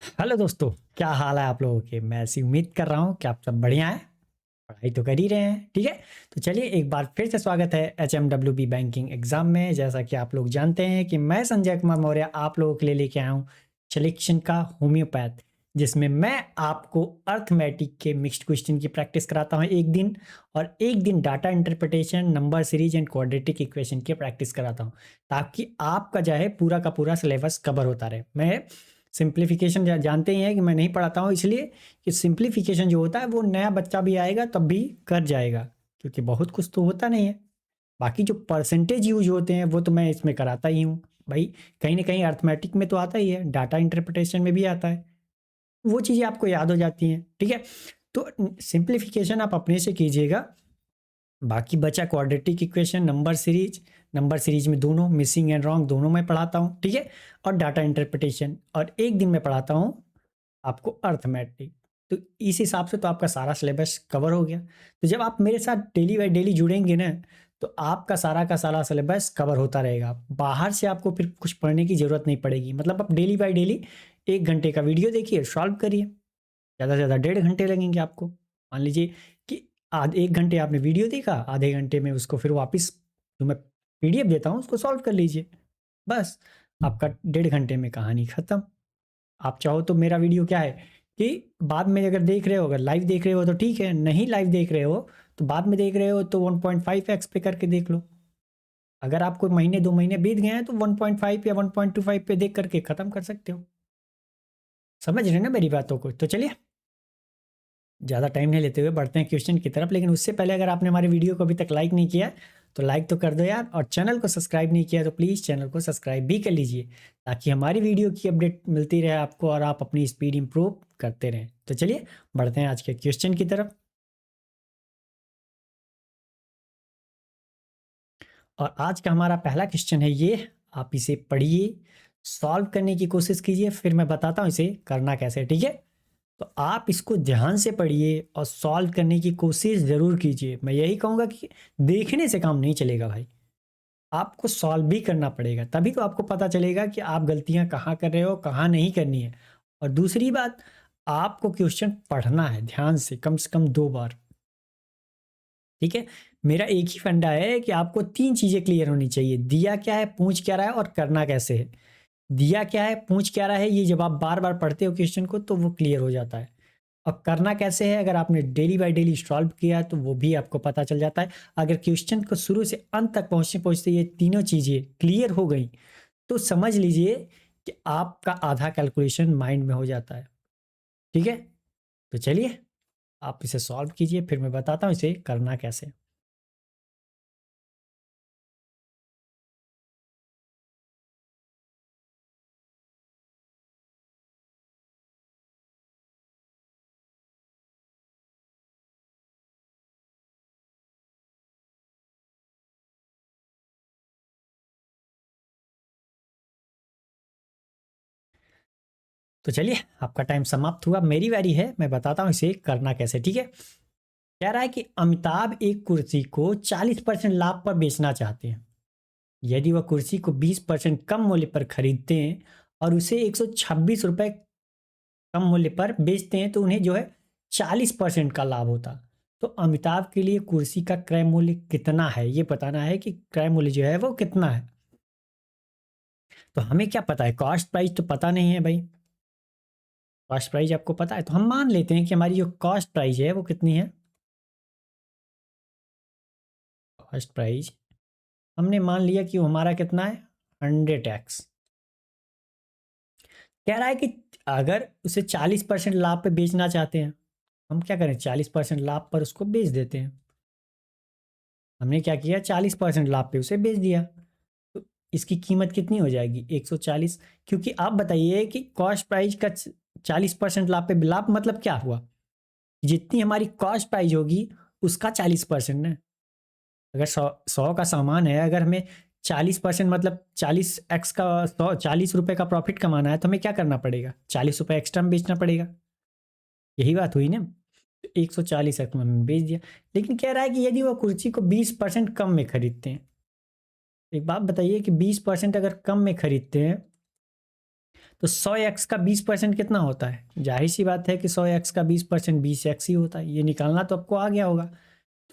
Hello दोस्तों, क्या हाल है आप लोगों के। मैं ऐसी उम्मीद कर रहा हूँ कि आप सब बढ़िया हैं, पढ़ाई तो कर ही रहे हैं। ठीक है, तो चलिए एक बार फिर से स्वागत है HMWB बैंकिंग एग्जाम में। जैसा कि आप लोग जानते हैं कि मैं संजय कुमार मौर्य आप लोगों के लिए लेके आया हूँ सिलेक्शन का होम्योपैथ, जिसमें मैं आपको अर्थमेटिक के मिक्स्ड क्वेश्चन की प्रैक्टिस कराता हूँ एक दिन, और एक दिन data interpretation, number series and quadratic equation की प्रैक्टिस कराता हूँ, ताकि आपका जो है पूरा का पूरा सिलेबस कवर होता रहे। मैं सिंप्लीफिकेशन जानते ही हैं कि मैं नहीं पढ़ाता हूँ, इसलिए कि सिंप्लीफिकेशन जो होता है वो नया बच्चा भी आएगा तब भी कर जाएगा, क्योंकि बहुत कुछ तो होता नहीं है। बाकी जो परसेंटेज यूज होते हैं वो तो मैं इसमें कराता ही हूँ भाई। कहीं ना कहीं अर्थमेटिक में तो आता ही है, डाटा इंटरप्रिटेशन में भी आता है, वो चीज़ें आपको याद हो जाती हैं। ठीक है, तो सिंप्लीफिकेशन आप अपने से कीजिएगा। बाकी बचा क्वाड्रेटिक इक्वेशन, नंबर सीरीज में दोनों मिसिंग एंड रॉन्ग दोनों मैं पढ़ाता हूँ। ठीक है, और डाटा इंटरप्रिटेशन, और एक दिन में पढ़ाता हूँ आपको अर्थमेटिक। तो इस हिसाब से तो आपका सारा सिलेबस कवर हो गया। तो जब आप मेरे साथ डेली बाय डेली जुड़ेंगे ना, तो आपका सारा का सारा सिलेबस कवर होता रहेगा। बाहर से आपको फिर कुछ पढ़ने की ज़रूरत नहीं पड़ेगी। मतलब आप डेली बाय डेली 1 घंटे का वीडियो देखिए, सॉल्व करिए। ज़्यादा से ज़्यादा 1.5 घंटे लगेंगे आपको। मान लीजिए कि आध 1 घंटे आपने वीडियो देखा, आधे घंटे में उसको फिर वापस जो मैं PDF देता हूँ उसको सॉल्व कर लीजिए। बस आपका 1.5 घंटे में कहानी ख़त्म। आप चाहो तो मेरा वीडियो क्या है कि बाद में अगर देख रहे हो, अगर लाइव देख रहे हो तो ठीक है, नहीं लाइव देख रहे हो तो बाद में देख रहे हो तो 1.5x पे करके देख लो। अगर आपको महीने 2 महीने बीत गए हैं तो 1.5 या 1.25 पे देख करके ख़त्म कर सकते हो। समझ रहे हैं ना मेरी बातों को। तो चलिए ज़्यादा टाइम नहीं लेते हुए बढ़ते हैं क्वेश्चन की तरफ। लेकिन उससे पहले अगर आपने हमारे वीडियो को अभी तक लाइक नहीं किया तो लाइक तो कर दो यार, और चैनल को सब्सक्राइब नहीं किया तो प्लीज़ चैनल को सब्सक्राइब भी कर लीजिए, ताकि हमारी वीडियो की अपडेट मिलती रहे आपको और आप अपनी स्पीड इंप्रूव करते रहें। तो चलिए बढ़ते हैं आज के क्वेश्चन की तरफ। और आज का हमारा पहला क्वेश्चन है ये, आप इसे पढ़िए, सॉल्व करने की कोशिश कीजिए, फिर मैं बताता हूँ इसे करना कैसे। ठीक है, तो आप इसको ध्यान से पढ़िए और सॉल्व करने की कोशिश ज़रूर कीजिए। मैं यही कहूँगा कि देखने से काम नहीं चलेगा भाई, आपको सॉल्व भी करना पड़ेगा, तभी तो आपको पता चलेगा कि आप गलतियाँ कहाँ कर रहे हो, कहाँ नहीं करनी है। और दूसरी बात, आपको क्वेश्चन पढ़ना है ध्यान से कम 2 बार। ठीक है, मेरा एक ही फंडा है कि आपको 3 चीज़ें क्लियर होनी चाहिए। दिया क्या है, पूछ क्या रहा है और करना कैसे है। दिया क्या है, पूछ क्या रहा है, ये जब आप बार बार पढ़ते हो क्वेश्चन को तो वो क्लियर हो जाता है। और करना कैसे है, अगर आपने डेली बाय डेली सॉल्व किया है तो वो भी आपको पता चल जाता है। अगर क्वेश्चन को शुरू से अंत तक पहुंचते पहुंचते ये तीनों चीज़ें क्लियर हो गई तो समझ लीजिए कि आपका आधा कैलकुलेशन माइंड में हो जाता है। ठीक है, तो चलिए आप इसे सॉल्व कीजिए, फिर मैं बताता हूँ इसे करना कैसे। तो चलिए आपका टाइम समाप्त हुआ, मेरी बारी है, मैं बताता हूँ इसे करना कैसे। ठीक है, कह रहा है कि अमिताभ एक कुर्सी को 40% लाभ पर बेचना चाहते हैं। यदि वह कुर्सी को 20% कम मूल्य पर खरीदते हैं और उसे 126 रुपए कम मूल्य पर बेचते हैं तो उन्हें जो है 40% का लाभ होता। तो अमिताभ के लिए कुर्सी का क्रय मूल्य कितना है, ये बताना है कि क्रय मूल्य जो है वो कितना है। तो हमें क्या पता है, कॉस्ट प्राइस तो पता नहीं है भाई। कॉस्ट प्राइस आपको पता है तो हम मान लेते हैं कि हमारी जो कॉस्ट प्राइस है वो कितनी है। कॉस्ट प्राइस हमने मान लिया कि वो हमारा कितना है, 100x। कह रहा है कि अगर उसे 40% लाभ पे बेचना चाहते हैं, हम क्या करें, 40% लाभ पर उसको बेच देते हैं। हमने क्या किया, 40% लाभ पे उसे बेच दिया, तो इसकी कीमत कितनी हो जाएगी, 140। क्योंकि आप बताइए कि कॉस्ट प्राइस का 40% लाभ पे लाभ मतलब क्या हुआ, जितनी हमारी कॉस्ट प्राइस होगी उसका 40% है। अगर 100 का सामान है, अगर हमें 40% मतलब 40x का 40 रुपए का प्रॉफिट कमाना है तो हमें क्या करना पड़ेगा, 40 रुपए एक्स्ट्रा में बेचना पड़ेगा। यही बात हुई ना, तो 140 में बेच दिया। लेकिन कह रहा है कि यदि वो कुर्सी को 20% कम में खरीदते हैं, एक बात बताइए कि 20% अगर कम में खरीदते हैं तो 100x का 20% कितना होता है? जाहिर सी बात है कि 100x का 20% 20x ही होता है। ये निकालना तो आपको आ गया होगा।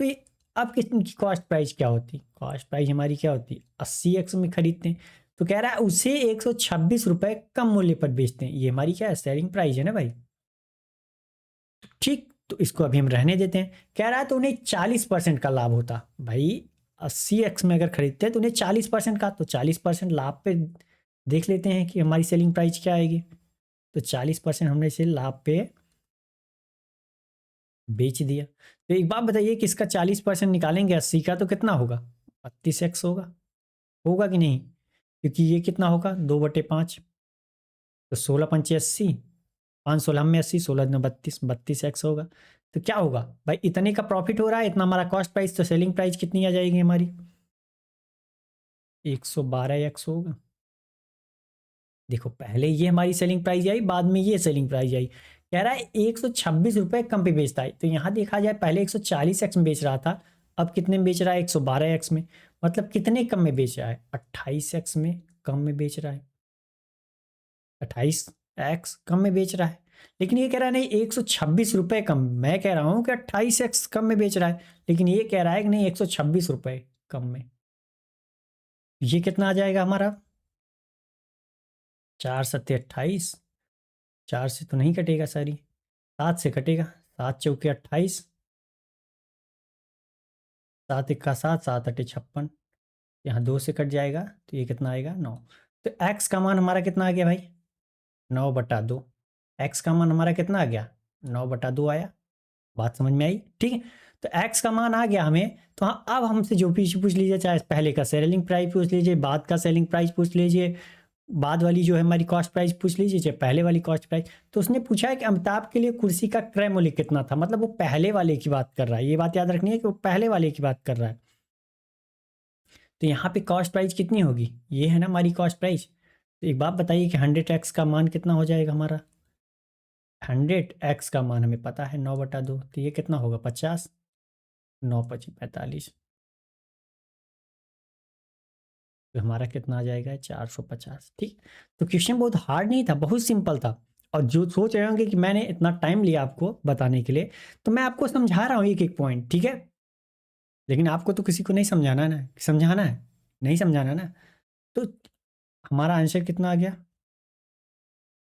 तो ये अब कितनी कॉस्ट प्राइस क्या होती? कॉस्ट प्राइस हमारी क्या होती? 80x में खरीदते हैं, तो कह रहा है उसे 126 रुपए कम मूल्य पर बेचते हैं। ये हमारी क्या है? सेलिंग प्राइस है ना भाई। ठीक, तो इसको अभी हम रहने देते हैं। कह रहा है तो उन्हें 40% का लाभ होता भाई। 80x में अगर खरीदते हैं तो उन्हें 40% का, तो 40% लाभ पे देख लेते हैं कि हमारी सेलिंग प्राइस क्या आएगी। तो 40% हमने इसे लाभ पे बेच दिया। तो एक बात बताइए कि इसका 40% निकालेंगे 80 का तो कितना होगा? 32x होगा। होगा कि नहीं? क्योंकि ये कितना होगा? 2/5, तो 16 × 5 = 80, 5 16 में 80, 16 × 32 होगा। तो क्या होगा भाई? इतने का प्रॉफिट हो रहा है, इतना हमारा कॉस्ट प्राइस, तो सेलिंग प्राइस कितनी आ जाएगी हमारी? 112x होगा। देखो, पहले ये हमारी सेलिंग प्राइस आई, बाद में ये सेलिंग प्राइस आई। कह रहा है 126 रुपए कम पे बेचता है। तो यहाँ देखा जाए पहले 140x में बेच रहा था, अब कितने में बेच रहा है? 112x में। मतलब कितने कम में बेच रहा है? 28x में कम में बेच रहा है। 28x कम में बेच रहा है। लेकिन ये कह रहा है नहीं, 126 रुपए कम। मैं कह रहा हूँ कि 28x कम में बेच रहा है, लेकिन ये कह रहा है कि नहीं, 126 रुपए कम में। ये कितना आ जाएगा हमारा? 4×7 = 28। 4 से तो नहीं कटेगा सारी, 7 से कटेगा। 7 × 4 = 28, 7 × 1 = 7, 7 × 8 = 56। यहाँ 2 से कट जाएगा, तो ये कितना आएगा? 9। तो x का मान हमारा कितना आ गया भाई? 9/2। x का मान हमारा कितना आ गया? 9/2 आया। बात समझ में आई? ठीक है। तो x का मान आ गया हमें। तो हाँ, अब हमसे जो भी पूछ लीजिए, चाहे पहले का सेलिंग प्राइस पूछ लीजिए, बाद का सेलिंग प्राइस पूछ लीजिए, बाद वाली जो है हमारी कॉस्ट प्राइस पूछ लीजिए, चाहे पहले वाली कॉस्ट प्राइस। तो उसने पूछा है कि अमिताभ के लिए कुर्सी का क्रय मूल्य कितना था। मतलब वो पहले वाले की बात कर रहा है। ये बात याद रखनी है कि वो पहले वाले की बात कर रहा है। तो यहाँ पे कॉस्ट प्राइस कितनी होगी? ये है ना हमारी कॉस्ट प्राइस। तो एक बात बताइए कि 100x का मान कितना हो जाएगा हमारा? 100x का मान हमें पता है 9/2, तो ये कितना होगा? 50। 9×5 = 45। तो हमारा कितना आ जाएगा? 450। ठीक। तो क्वेश्चन बहुत हार्ड नहीं था, बहुत सिंपल था। और जो सोच रहे होंगे कि मैंने इतना टाइम लिया आपको बताने के लिए, तो मैं आपको समझा रहा हूँ एक एक पॉइंट, ठीक है। लेकिन आपको तो किसी को नहीं समझाना है ना, समझाना है, नहीं समझाना ना। तो हमारा आंसर कितना आ गया?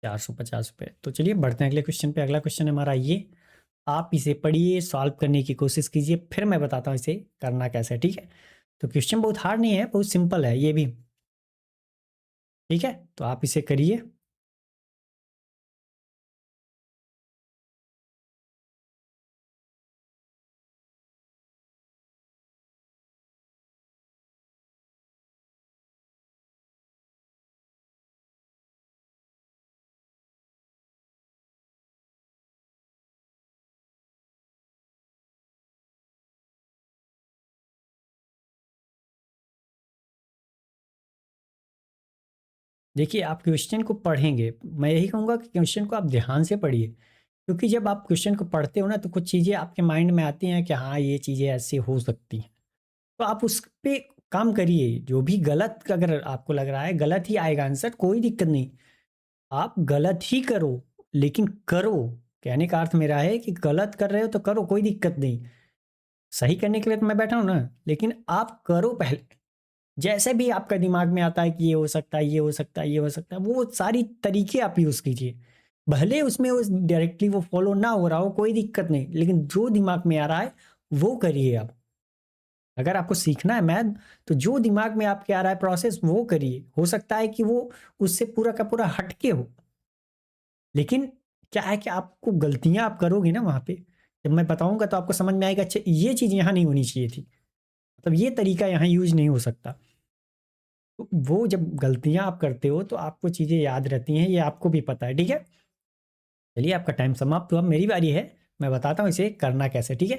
450 रुपये। तो चलिए बढ़ते हैं अगले क्वेश्चन पे। अगला क्वेश्चन हमारा ये, आप इसे पढ़िए, सॉल्व करने की कोशिश कीजिए, फिर मैं बताता हूँ इसे करना कैसे है, ठीक है। तो क्वेश्चन बहुत हार्ड नहीं है, बहुत सिंपल है ये भी, ठीक है। तो आप इसे करिए। देखिए, आप क्वेश्चन को पढ़ेंगे, मैं यही कहूँगा कि क्वेश्चन को आप ध्यान से पढ़िए, क्योंकि जब आप क्वेश्चन को पढ़ते हो ना, तो कुछ चीज़ें आपके माइंड में आती हैं कि हाँ, ये चीज़ें ऐसे हो सकती हैं। तो आप उस पे काम करिए। जो भी गलत अगर आपको लग रहा है, गलत ही आएगा आंसर, कोई दिक्कत नहीं। आप गलत ही करो, लेकिन करो। कहने का अर्थ मेरा है कि गलत कर रहे हो तो करो, कोई दिक्कत नहीं। सही करने के लिए तो मैं बैठा हूँ ना, लेकिन आप करो पहले। जैसे भी आपका दिमाग में आता है कि ये हो सकता है, ये हो सकता है, ये हो सकता है, वो सारी तरीके आप यूज़ कीजिए। भले उसमें उस डायरेक्टली वो फॉलो ना हो रहा हो, कोई दिक्कत नहीं, लेकिन जो दिमाग में आ रहा है वो करिए आप। अगर आपको सीखना है मैथ, तो जो दिमाग में आपके आ रहा है प्रोसेस वो करिए। हो सकता है कि वो उससे पूरा का पूरा हटके हो, लेकिन क्या है कि आपको गलतियाँ आप करोगे ना वहाँ पे, जब मैं बताऊँगा तो आपको समझ में आएगा, अच्छा ये चीज़ यहाँ नहीं होनी चाहिए थी। मतलब ये तरीका यहाँ यूज़ नहीं हो सकता। तो वो जब गलतियाँ आप करते हो तो आपको चीज़ें याद रहती हैं, ये आपको भी पता है, ठीक है? चलिए, आपका टाइम समाप्त हुआ, मेरी बारी है। मैं बताता हूँ इसे करना कैसे, ठीक है?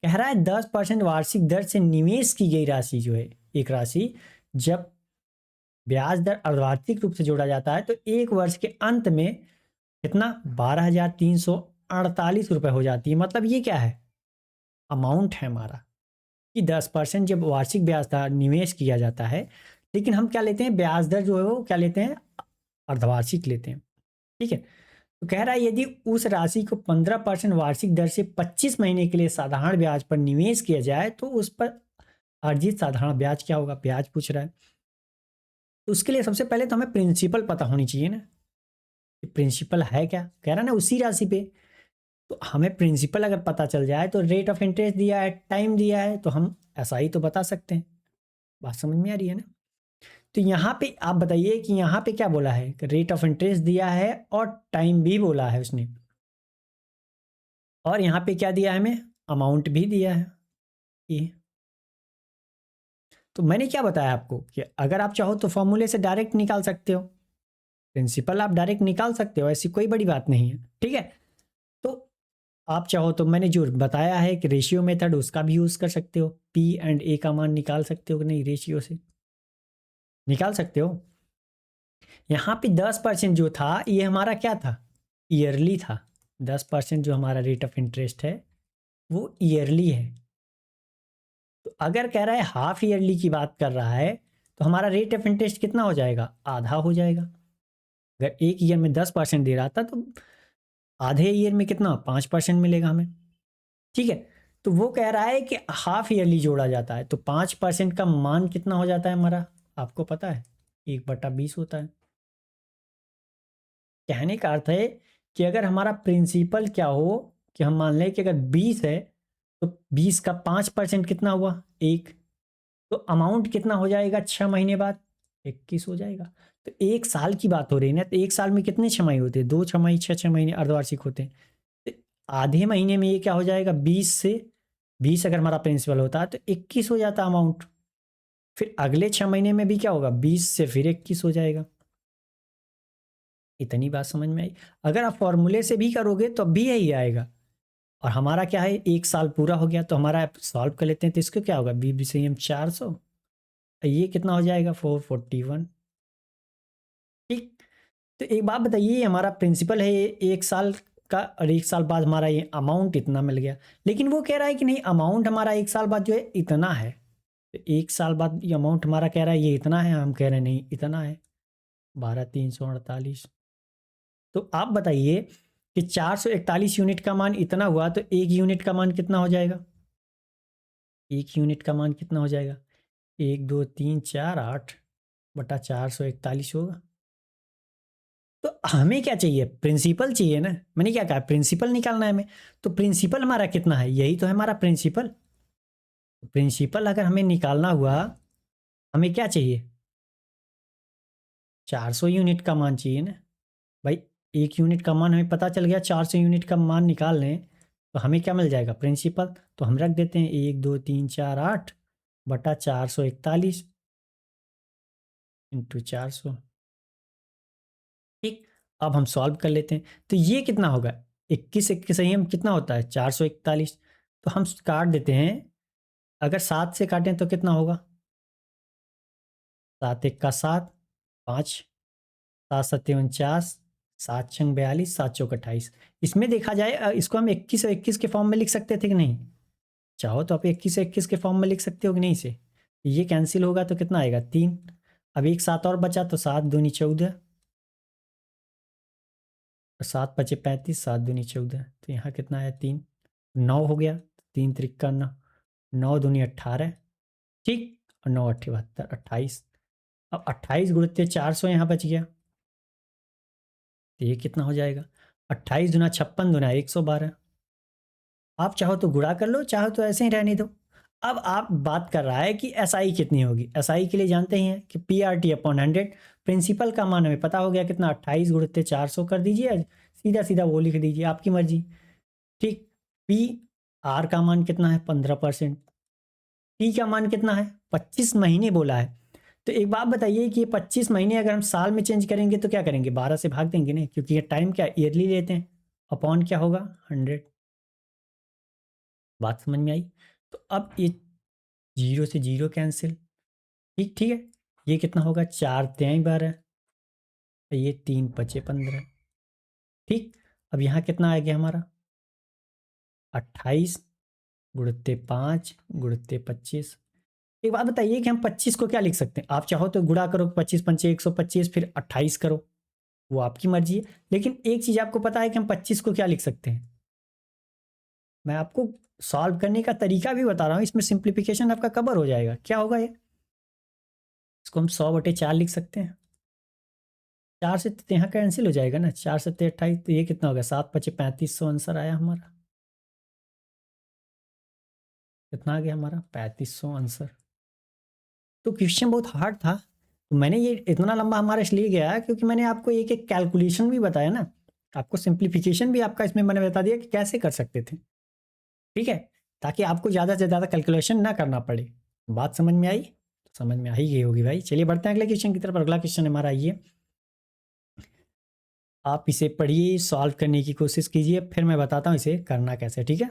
कह रहा है 10% वार्षिक दर से निवेश की गई राशि जो है, एक राशि जब ब्याज दर अर्धवार्षिक रूप से जोड़ा जाता है तो 1 वर्ष के अंत में कितना? 12,348 रुपए हो जाती है। मतलब ये क्या है? अमाउंट है हमारा कि 10% जब वार्षिक ब्याज दर निवेश किया जाता है, लेकिन हम क्या लेते हैं? ब्याज दर जो है वो क्या लेते हैं? अर्धवार्षिक लेते हैं, ठीक है। तो कह रहा है यदि उस राशि को 15% वार्षिक दर से 25 महीने के लिए साधारण ब्याज पर निवेश किया जाए तो उस पर अर्जित साधारण ब्याज क्या होगा, ब्याज पूछ रहा है। तो उसके लिए सबसे पहले तो हमें प्रिंसिपल पता होनी चाहिए ना, प्रिंसिपल है क्या, कह रहा है ना उसी राशि पे। तो हमें प्रिंसिपल अगर पता चल जाए तो रेट ऑफ इंटरेस्ट दिया है, टाइम दिया है, तो हम ऐसा ही तो बता सकते हैं। बात समझ में आ रही है ना। तो यहाँ पे आप बताइए कि यहाँ पे क्या बोला है, रेट ऑफ इंटरेस्ट दिया है और टाइम भी बोला है उसने, और यहाँ पे क्या दिया है हमें, अमाउंट भी दिया है ये। तो मैंने क्या बताया आपको कि अगर आप चाहो तो फॉर्मूले से डायरेक्ट निकाल सकते हो, प्रिंसिपल आप डायरेक्ट निकाल सकते हो, ऐसी कोई बड़ी बात नहीं है, ठीक है। तो आप चाहो तो मैंने जो बताया है कि रेशियो मेथड, उसका भी यूज़ कर सकते हो, पी एंड ए का मान निकाल सकते हो कि नहीं, रेशियो से निकाल सकते हो। यहाँ पे 10% जो था ये हमारा क्या था, ईयरली था। 10% जो हमारा रेट ऑफ इंटरेस्ट है वो ईयरली है। तो अगर कह रहा है हाफ ईयरली की बात कर रहा है तो हमारा रेट ऑफ इंटरेस्ट कितना हो जाएगा, आधा हो जाएगा। अगर एक ईयर में 10% दे रहा था तो आधे ईयर में कितना, 5% मिलेगा हमें, ठीक है। तो वो कह रहा है कि हाफ ईयरली जोड़ा जाता है तो 5% का मान कितना हो जाता है हमारा, आपको पता है, 1/20 होता है। कहने का अर्थ है कि अगर हमारा प्रिंसिपल क्या हो कि हम मान लें कि अगर 20 है तो 20 का 5% कितना हुआ, एक। तो अमाउंट कितना हो जाएगा 6 महीने बाद, 21 हो जाएगा। तो एक साल की बात हो रही है ना, तो एक साल में कितने छमाही होते हैं, 2 छमाही, 6 6 महीने अर्धवार्षिक होते हैं। तो आधे महीने में ये क्या हो जाएगा, 20 अगर हमारा प्रिंसिपल होता है तो 21 हो जाता अमाउंट। फिर अगले 6 महीने में भी क्या होगा, 20 से फिर 21 हो जाएगा। इतनी बात समझ में आई। अगर आप फॉर्मूले से भी करोगे तो भी यही आएगा। और हमारा क्या है, एक साल पूरा हो गया तो हमारा सॉल्व कर लेते हैं, तो इसको क्या होगा, BBCM 400, ये कितना हो जाएगा, 441, ठीक। तो एक बात बताइए, ये हमारा प्रिंसिपल है, ये एक साल का, और एक साल बाद हमारा ये अमाउंट इतना मिल गया। लेकिन वो कह रहा है कि नहीं, अमाउंट हमारा एक साल बाद जो है इतना है। तो एक साल बाद ये अमाउंट हमारा कह रहा है ये इतना है, हम कह रहे हैं नहीं इतना है, 12,348। तो आप बताइए कि 441 यूनिट का मान इतना हुआ तो एक यूनिट का मान कितना हो जाएगा, एक यूनिट का मान कितना हो जाएगा, 1 2 3 4 8/441 होगा। तो हमें क्या चाहिए, प्रिंसिपल चाहिए ना, मैंने क्या कहा, प्रिंसिपल निकालना है हमें। तो प्रिंसिपल हमारा कितना है, यही तो है हमारा प्रिंसिपल। प्रिंसिपल अगर हमें निकालना हुआ, हमें क्या चाहिए, 400 यूनिट का मान चाहिए ना भाई। एक यूनिट का मान हमें पता चल गया, 400 यूनिट का मान निकाल लें तो हमें क्या मिल जाएगा, प्रिंसिपल। तो हम रख देते हैं 1 2 3 4 8/441 इंटू 400, ठीक। अब हम सॉल्व कर लेते हैं, तो ये कितना होगा, 21 सही हम कितना होता है, 441। तो हम काट देते हैं, अगर 7 से काटें तो कितना होगा, 7 1 का 7, 5, 7 7 49, 7 6 42, 7 4 28। इसमें देखा जाए इसको हम 21 और 21 के फॉर्म में लिख सकते थे कि नहीं, चाहो तो आप 21 और 21 के फॉर्म में लिख सकते हो कि नहीं से। ये कैंसिल होगा तो कितना आएगा, 3। अब एक 7 और बचा तो 7 दूनी 14, 7 5 35, 7 दूनी 14, तो यहाँ कितना आया, 3। 9 हो गया, 3 3 9, 9 दूनी 18, ठीक। और 9 8 72, 28। अब 28 × 400 यहाँ बच गया, तो ये कितना हो जाएगा, 28 दूना 56 दूना 112। आप चाहो तो गुणा कर लो, चाहो तो ऐसे ही रहने दो। अब आप बात कर रहा है कि SI कितनी होगी, SI के लिए जानते ही हैं कि PRT/100। प्रिंसिपल का मान हमें पता हो गया कितना, 28 × 400 कर दीजिए, सीधा सीधा वो लिख दीजिए, आपकी मर्जी, ठीक। PR का मान कितना है, 15%। T का मान कितना है, 25 महीने बोला है। तो एक बात बताइए कि ये 25 महीने अगर हम साल में चेंज करेंगे तो क्या करेंगे, 12 से भाग देंगे नहीं, क्योंकि ये टाइम क्या ईयरली लेते हैं, अपॉन क्या होगा, 100। बात समझ में आई। तो अब ये 0 से 0 कैंसिल, ठीक, ठीक है। ये कितना होगा, 4 3 12, ये 3 5 15, ठीक। अब यहाँ कितना आ गया हमारा, 28 × 5 × 25। एक बात बताइए कि हम 25 को क्या लिख सकते हैं, आप चाहो तो गुणा करो, 25 पंचे 125, फिर 28 करो, वो आपकी मर्जी है। लेकिन एक चीज़ आपको पता है कि हम 25 को क्या लिख सकते हैं? मैं आपको सॉल्व करने का तरीका भी बता रहा हूँ, इसमें सिंप्लीफिकेशन आपका कवर हो जाएगा। क्या होगा ये? इसको हम 100/4 लिख सकते हैं। 4 से तो यहाँ कैंसिल हो जाएगा ना, 4 सत्ते 28, तो ये कितना होगा? 7×5 = 3500 आंसर आया हमारा। कितना आ गया हमारा? 3500 आंसर। तो क्वेश्चन बहुत हार्ड था। तो मैंने ये इतना लंबा हमारा इसलिए गया क्योंकि मैंने आपको एक एक कैलकुलेशन भी बताया ना, आपको सिंप्लीफिकेशन भी आपका इसमें मैंने बता दिया कि कैसे कर सकते थे। ठीक है, ताकि आपको ज़्यादा से ज़्यादा कैलकुलेशन ना करना पड़े। बात समझ में आई? समझ में आ ही गई होगी भाई। चलिए बढ़ते हैं अगले क्वेश्चन की तरफ। अगला क्वेश्चन हमारा ये, आप इसे पढ़िए, सॉल्व करने की कोशिश कीजिए, फिर मैं बताता हूँ इसे करना कैसे। ठीक है,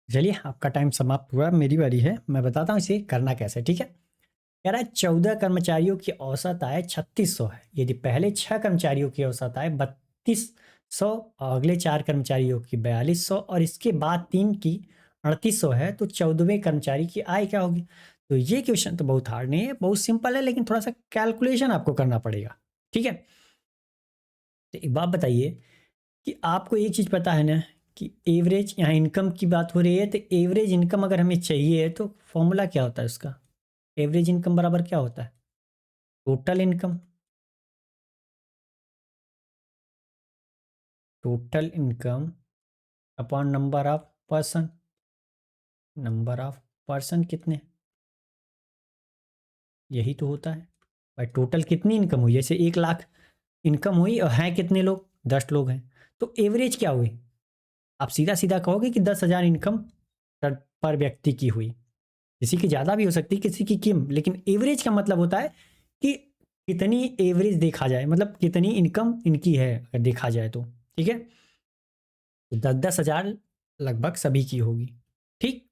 चलिए आपका टाइम समाप्त हुआ, मेरी बारी है। मैं बताता हूँ इसे करना कैसे। ठीक है, कह रहा है 14 कर्मचारियों की औसत आय 3600 है। यदि पहले 6 कर्मचारियों की औसत आय 3200 और अगले 4 कर्मचारियों की 4200 और इसके बाद 3 की 3800 है, तो 14वें कर्मचारी की आय क्या होगी? तो ये क्वेश्चन तो बहुत हार्ड नहीं है, बहुत सिंपल है, लेकिन थोड़ा सा कैलकुलेशन आपको करना पड़ेगा। ठीक है, तो एक बात बताइए कि आपको एक चीज़ पता है ना कि एवरेज, यहाँ इनकम की बात हो रही है, तो एवरेज इनकम अगर हमें चाहिए तो फॉर्मूला क्या होता है उसका? एवरेज इनकम बराबर क्या होता है? Total income. Total income upon number of person. Number of person कितने, यही तो होता है भाई। टोटल कितनी इनकम हुई? जैसे 1 लाख इनकम हुई और हैं कितने लोग? 10 लोग हैं, तो एवरेज क्या हुई? आप सीधा सीधा कहोगे कि 10,000 इनकम पर व्यक्ति की हुई। किसी की ज़्यादा भी हो सकती है, किसी की कम, लेकिन एवरेज का मतलब होता है कि कितनी एवरेज देखा जाए, मतलब कितनी इनकम इनकी है अगर देखा जाए तो। ठीक है, तो 10-10 हज़ार लगभग सभी की होगी। ठीक,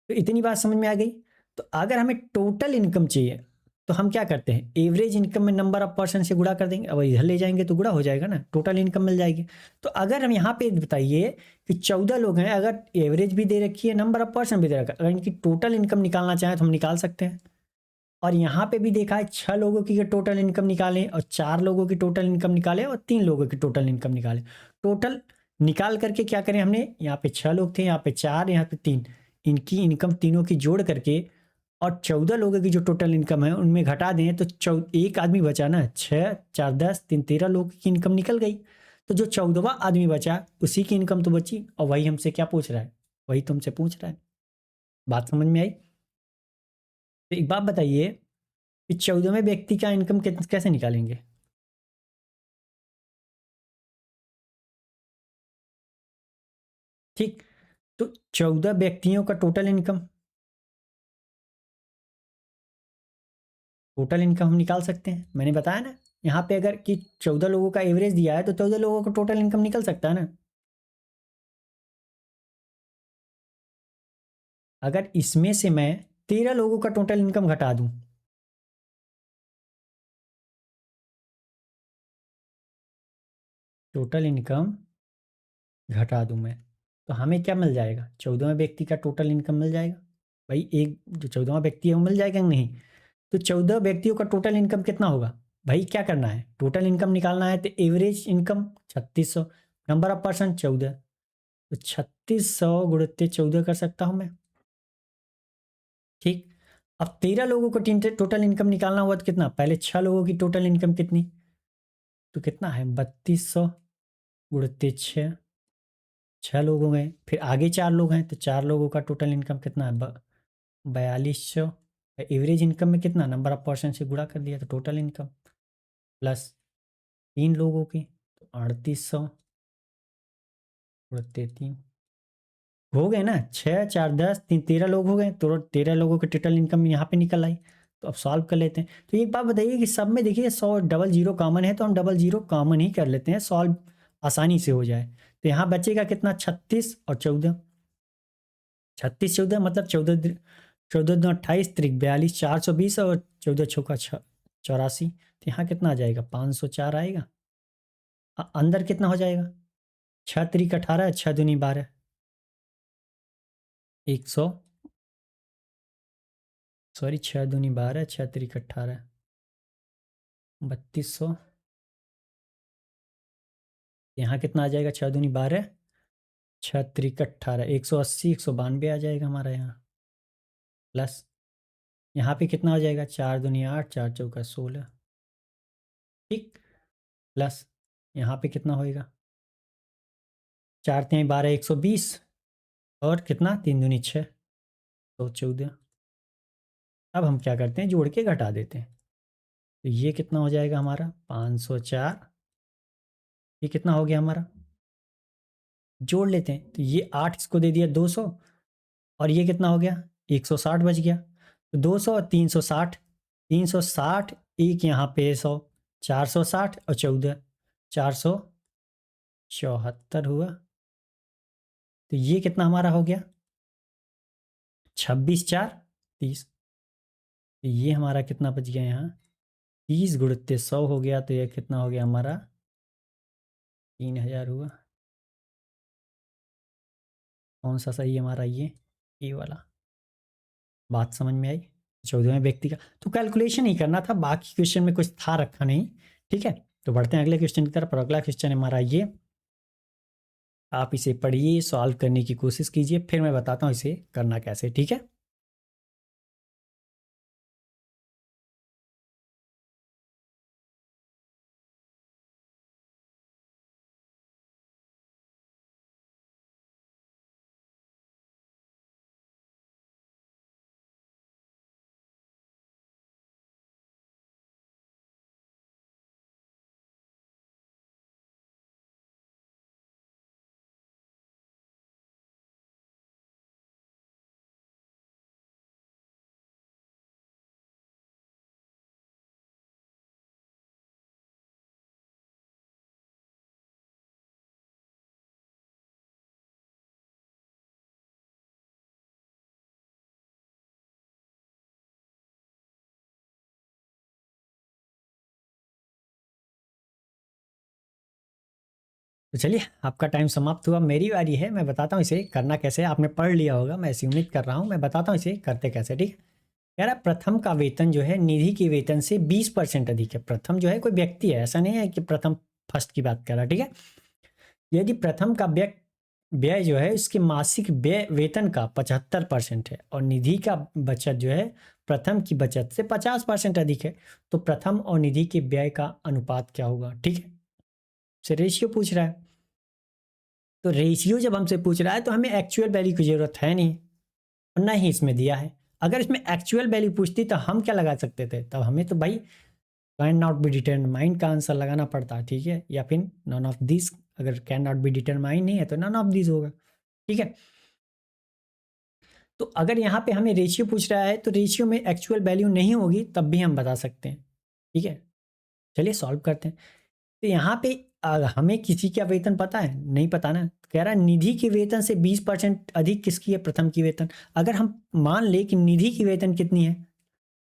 तो इतनी बात समझ में आ गई। तो अगर हमें टोटल इनकम चाहिए तो हम क्या करते हैं? एवरेज इनकम में नंबर ऑफ पर्सन से गुणा कर देंगे। अब इधर ले जाएंगे तो गुणा हो जाएगा ना, टोटल इनकम मिल जाएगी। तो अगर हम यहाँ पे बताइए कि 14 लोग हैं, अगर एवरेज भी दे रखी है, नंबर ऑफ पर्सन भी दे रखा है, अगर इनकी टोटल इनकम निकालना चाहें तो हम निकाल सकते हैं। और यहाँ पे भी देखा है 6 लोगों की टोटल इनकम निकालें और 4 लोगों की टोटल इनकम निकालें और 3 लोगों की टोटल इनकम निकालें। टोटल निकाल करके क्या करें हमने? यहाँ पे 6 लोग थे, यहाँ पे 4, यहाँ पे 3, इनकी इनकम तीनों की जोड़ करके और 14 लोगों की जो टोटल इनकम है उनमें घटा दें तो एक आदमी बचा ना। 6, 4, 10, 3, 13 लोग की इनकम निकल गई। तो जो 14वां आदमी बचा उसी की इनकम तो बची, और वही हमसे क्या पूछ रहा है? वही तुमसे पूछ रहा है। बात समझ में आई? तो एक बात बताइए कि 14वें व्यक्ति का इनकम कैसे निकालेंगे? ठीक, तो 14 व्यक्तियों का टोटल इनकम हम निकाल सकते हैं। मैंने बताया ना, यहाँ पे अगर कि 14 लोगों का एवरेज दिया है तो 14 लोगों का टोटल इनकम निकल सकता है ना। अगर इसमें से मैं 13 लोगों का टोटल इनकम घटा दूं, टोटल इनकम घटा दूं मैं, तो हमें क्या मिल जाएगा? 14वें व्यक्ति का टोटल इनकम मिल जाएगा। भाई एक जो 14वां व्यक्ति है वो मिल जाएगा कि नहीं? तो 14 व्यक्तियों का टोटल इनकम कितना होगा? भाई क्या करना है, टोटल इनकम निकालना है, तो average income 3600, number of person 14, तो 3600 गुणित 14 कर सकता हूँ मैं। ठीक, अब 13 लोगों को टोटल इनकम निकालना हुआ तो कितना, पहले 6 लोगों की टोटल इनकम कितनी, तो कितना है 3200 गुणित 6, 6 लोग हो गए, फिर आगे 4 लोग हैं तो 4 लोगों का टोटल इनकम कितना है 4200, एवरेज इनकम में कितना, नंबर ऑफ पर्सन से गुणा कर दिया तो टोटल इनकम, प्लस 3 लोगों की तो 3800 गुणित 3, हो गए ना, 6 4 10 3 13 लोग हो गए, तो 13 लोगों की टोटल इनकम यहाँ पे निकल आई। तो अब सॉल्व कर लेते हैं। तो एक बात बताइए कि सब में देखिए 100 डबल जीरो कॉमन है, तो हम डबल जीरो कॉमन ही कर लेते हैं, सॉल्व आसानी से हो जाए। तो यहाँ बचेगा कितना, 36 और 14, 36 14 मतलब 14 14 दूनी 28, त्रिक 42, 420 और 14 छक्का 84, तो यहाँ कितना आ जाएगा 504 आएगा। अंदर कितना हो जाएगा, 6 त्रिक 18, 6 दूनी 12, 100, सॉरी 6 दूनी 12, 6 त्रिक 18, 3200, यहाँ कितना आ जाएगा, 6 दूनी 12, 6 त्रिक 18, 180, 192 आ जाएगा हमारा यहाँ, प्लस यहाँ पे कितना हो जाएगा, 4 दूनी 8, 4 चौका 16, ठीक, प्लस यहाँ पे कितना होएगा, 4 3 12, 120, और कितना 3 दूनी 6, तो 14। अब हम क्या करते हैं, जोड़ के घटा देते हैं, तो ये कितना हो जाएगा हमारा 504, ये कितना हो गया हमारा, जोड़ लेते हैं, तो ये 8 इसको दे दिया 200, और ये कितना हो गया 160 बच गया, तो 200 और 360, 360, एक यहाँ पे 100, 460 और 14, 474 हुआ। तो ये कितना हमारा हो गया 26 4 30, तो ये हमारा कितना बच गया यहाँ 30 गुणित 100 हो गया, तो ये कितना हो गया हमारा 3000 हुआ। कौन सा सही हमारा, ये वाला, बात समझ में आई। 14वें व्यक्ति का तो कैलकुलेशन ही करना था, बाकी क्वेश्चन में कुछ था रखा नहीं, ठीक है। तो बढ़ते हैं अगले क्वेश्चन की तरफ, और अगला क्वेश्चन है हमारा ये, आप इसे पढ़िए, सॉल्व करने की कोशिश कीजिए, फिर मैं बताता हूँ इसे करना कैसे, ठीक है। तो चलिए आपका टाइम समाप्त हुआ, मेरी बारी है, मैं बताता हूँ इसे करना कैसे है। आपने पढ़ लिया होगा, मैं ऐसे उम्मीद कर रहा हूँ, मैं बताता हूँ इसे करते कैसे, ठीक है। कह रहा है प्रथम का वेतन जो है निधि के वेतन से 20% अधिक है। प्रथम जो है कोई व्यक्ति है, ऐसा नहीं है कि प्रथम फर्स्ट की बात कर रहा है, ठीक है। यदि प्रथम का व्यय व्यय जो है उसके मासिक व्यय वेतन का 75% है, और निधि का बचत जो है प्रथम की बचत से 50% अधिक है, तो प्रथम और निधि के व्यय का अनुपात क्या होगा, ठीक है। से रेशियो पूछ रहा है, तो रेशियो जब हमसे पूछ रहा है तो हमें एक्चुअल वैल्यू की जरूरत है नहीं, और ना ही इसमें दिया है। अगर इसमें एक्चुअल वैल्यू पूछती तो हम क्या लगा सकते थे, तब हमें तो भाई कैन नॉट बी डिटरमाइंड का आंसर लगाना पड़ता है, ठीक है, या फिर नॉन ऑफ दिस, अगर कैन नॉट बी डिटरमाइंड नहीं है तो नॉन ऑफ दिस होगा, ठीक है। तो अगर यहाँ पे हमें रेशियो पूछ रहा है तो रेशियो में एक्चुअल वैल्यू नहीं होगी तब भी हम बता सकते हैं, ठीक है। चलिए सॉल्व करते हैं। तो यहाँ पे हमें किसी का वेतन पता है, नहीं पता ना, कह रहा है निधि के वेतन से 20% अधिक किसकी है, प्रथम की वेतन। अगर हम मान ले कि निधि की वेतन कितनी है,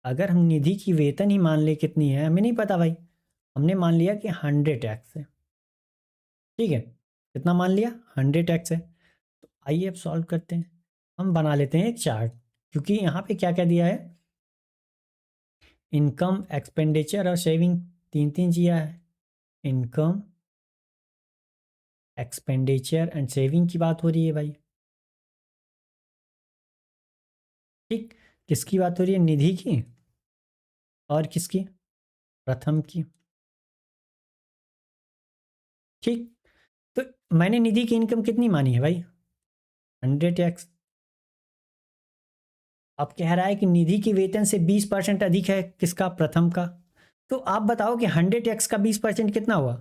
अगर हम निधि की वेतन ही मान ले कितनी है, हमें नहीं पता भाई, हमने मान लिया कि 100x है, ठीक है। कितना मान लिया 100x है। तो आइए अब सॉल्व करते हैं। हम बना लेते हैं एक चार्ट, क्योंकि यहाँ पे क्या क्या दिया है, इनकम, एक्सपेंडिचर और सेविंग तीन जिया है, इनकम, एक्सपेंडिचर एंड सेविंग की बात हो रही है भाई। ठीक, किसकी बात हो रही है? निधि की और किसकी? प्रथम की। ठीक, तो मैंने निधि की इनकम कितनी मानी है भाई? 100x। अब कह रहा है कि निधि की वेतन से 20% अधिक है किसका? प्रथम का। तो आप बताओ कि 100x का 20% कितना हुआ?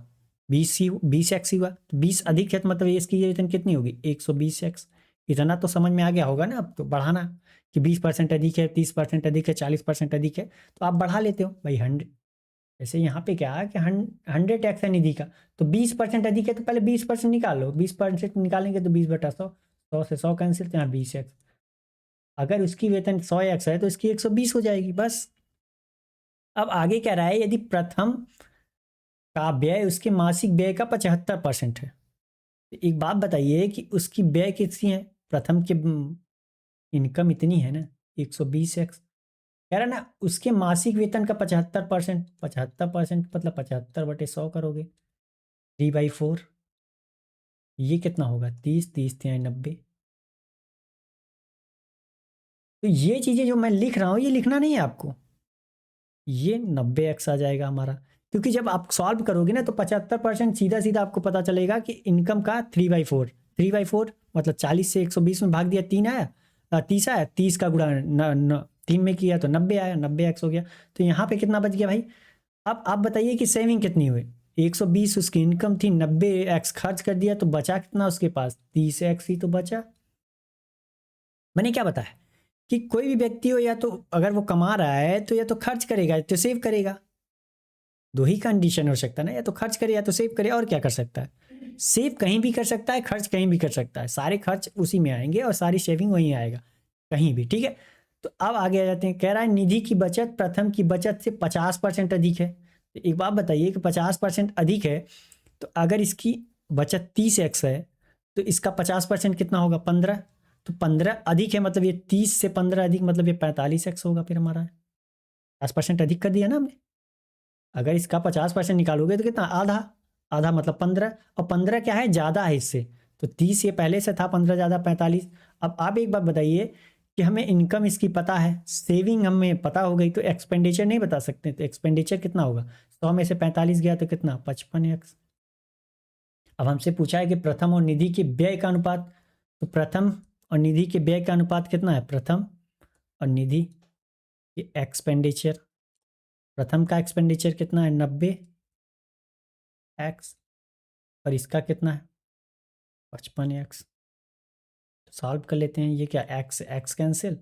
20x ही हुआ। तो 20 अधिक है तो मतलब इसकी वेतन कितनी होगी? 120x। इतना तो समझ में आ गया होगा ना अब तो बढ़ाना, कि 20% अधिक है, 30% अधिक है, 40% अधिक है, तो आप बढ़ा लेते हो भाई 100। जैसे यहाँ पे क्या है कि 100x है निधि का, तो 20% अधिक है तो पहले 20% निकाल लो। 20% निकालेंगे तो 20/100, 100 से 100 कैंसिल, तो यहाँ 20x। अगर उसकी वेतन 100x है तो इसकी 120 हो जाएगी बस। अब आगे कह रहा है यदि प्रथम का व्यय उसके मासिक व्यय का 75% है, तो एक बात बताइए कि उसकी व्यय कितनी है? प्रथम की इनकम इतनी है ना, 120x। कह रहा ना उसके मासिक वेतन का 75%, 75% मतलब 75/100 करोगे, 3/4। ये कितना होगा? 30, 30×3 = 90। तो ये चीजें जो मैं लिख रहा हूं ये लिखना नहीं है आपको, ये 90x आ जाएगा हमारा। क्योंकि जब आप सॉल्व करोगे ना तो 75% सीधा सीधा आपको पता चलेगा कि इनकम का 3/4। 3/4 मतलब 40 से 120 में भाग दिया, 3 आया, 30 आया, 30 का गुणा 3 में किया तो 90 आया, 90x हो गया। तो यहाँ पे कितना बच गया भाई? अब आप बताइए कि सेविंग कितनी हुई? 120 उसकी इनकम थी, 90x खर्च कर दिया, तो बचा कितना उसके पास? 30x ही तो बचा। मैंने क्या बताया कि कोई भी व्यक्ति हो, या तो अगर वो कमा रहा है तो या तो खर्च करेगा या तो सेव करेगा। दो ही कंडीशन हो सकता है ना, या तो खर्च करे या तो सेव करे, और क्या कर सकता है? सेव कहीं भी कर सकता है, खर्च कहीं भी कर सकता है, सारे खर्च उसी में आएंगे और सारी सेविंग वहीं आएगा, कहीं भी। ठीक है, तो अब आगे आ जाते हैं। कह रहा है निधि की बचत प्रथम की बचत से 50% अधिक है। तो एक बात बताइए कि 50% अधिक है, तो अगर इसकी बचत 30x है तो इसका 50% कितना होगा? 15। तो 15 अधिक है मतलब ये 30 से 15 अधिक मतलब ये 45x होगा फिर हमारा। 50% अधिक कर दिया ना हमने। अगर इसका 50% निकालोगे तो कितना? आधा। आधा मतलब 15, और 15 क्या है? ज़्यादा है इससे। तो 30 ये पहले से था, 15 ज़्यादा 45। अब आप एक बात बताइए कि हमें इनकम इसकी पता है, सेविंग हमें पता हो गई, तो एक्सपेंडिचर नहीं बता सकते? तो एक्सपेंडिचर कितना होगा? 100 में से 45 गया तो कितना? 55x। अब हमसे पूछा है कि प्रथम और निधि के व्यय का अनुपात। तो प्रथम और निधि के व्यय का अनुपात कितना है? प्रथम और निधि के एक्सपेंडिचर। प्रथम का एक्सपेंडिचर कितना है? 90x। और इसका कितना है? 55x। तो सॉल्व कर लेते हैं। ये क्या, एक्स एक्स कैंसिल,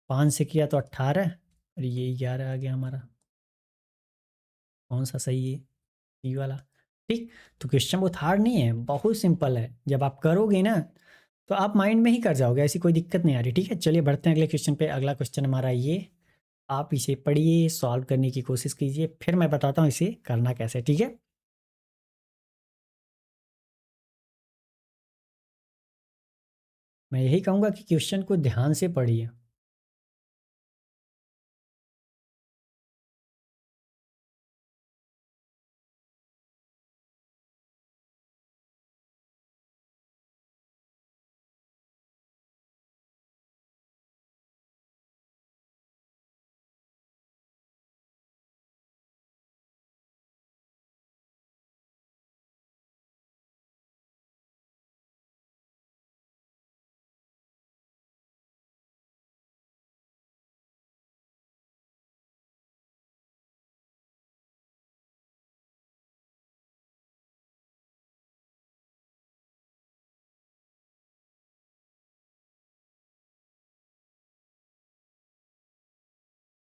5 से किया तो 18, और ये 11 आ गया हमारा। कौन सा सही है? ये वाला। ठीक, तो क्वेश्चन बहुत हार्ड नहीं है, बहुत सिंपल है। जब आप करोगे ना तो आप माइंड में ही कर जाओगे, ऐसी कोई दिक्कत नहीं आ रही। ठीक है, चलिए बढ़ते हैं अगले क्वेश्चन पे। अगला क्वेश्चन हमारा ये, आप इसे पढ़िए, सॉल्व करने की कोशिश कीजिए, फिर मैं बताता हूँ इसे करना कैसे। ठीक है, मैं यही कहूँगा कि क्वेश्चन को ध्यान से पढ़िए।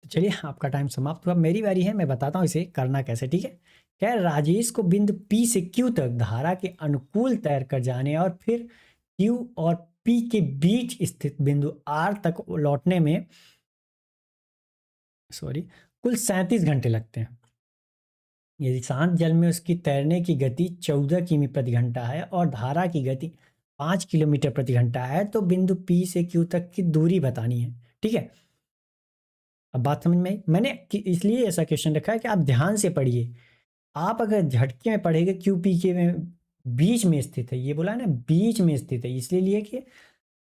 तो चलिए, आपका टाइम समाप्त हुआ, मेरी बारी है, मैं बताता हूँ इसे करना कैसे। ठीक है, क्या है, राजेश को बिंदु P से Q तक धारा के अनुकूल तैर कर जाने और फिर Q और P के बीच स्थित बिंदु R तक लौटने में कुल 37 घंटे लगते हैं। यदि शांत जल में उसकी तैरने की गति 14 किमी प्रति घंटा है और धारा की गति 5 किलोमीटर प्रति घंटा है, तो बिंदु P से Q तक की दूरी बतानी है। ठीक है, अब बात समझ में आई? मैंने इसलिए ऐसा क्वेश्चन रखा है कि आप ध्यान से पढ़िए, आप अगर झटके में पढ़ेंगे क्यूपी के में बीच में स्थित है, ये बोला ना बीच में स्थित है, इसलिए लिए कि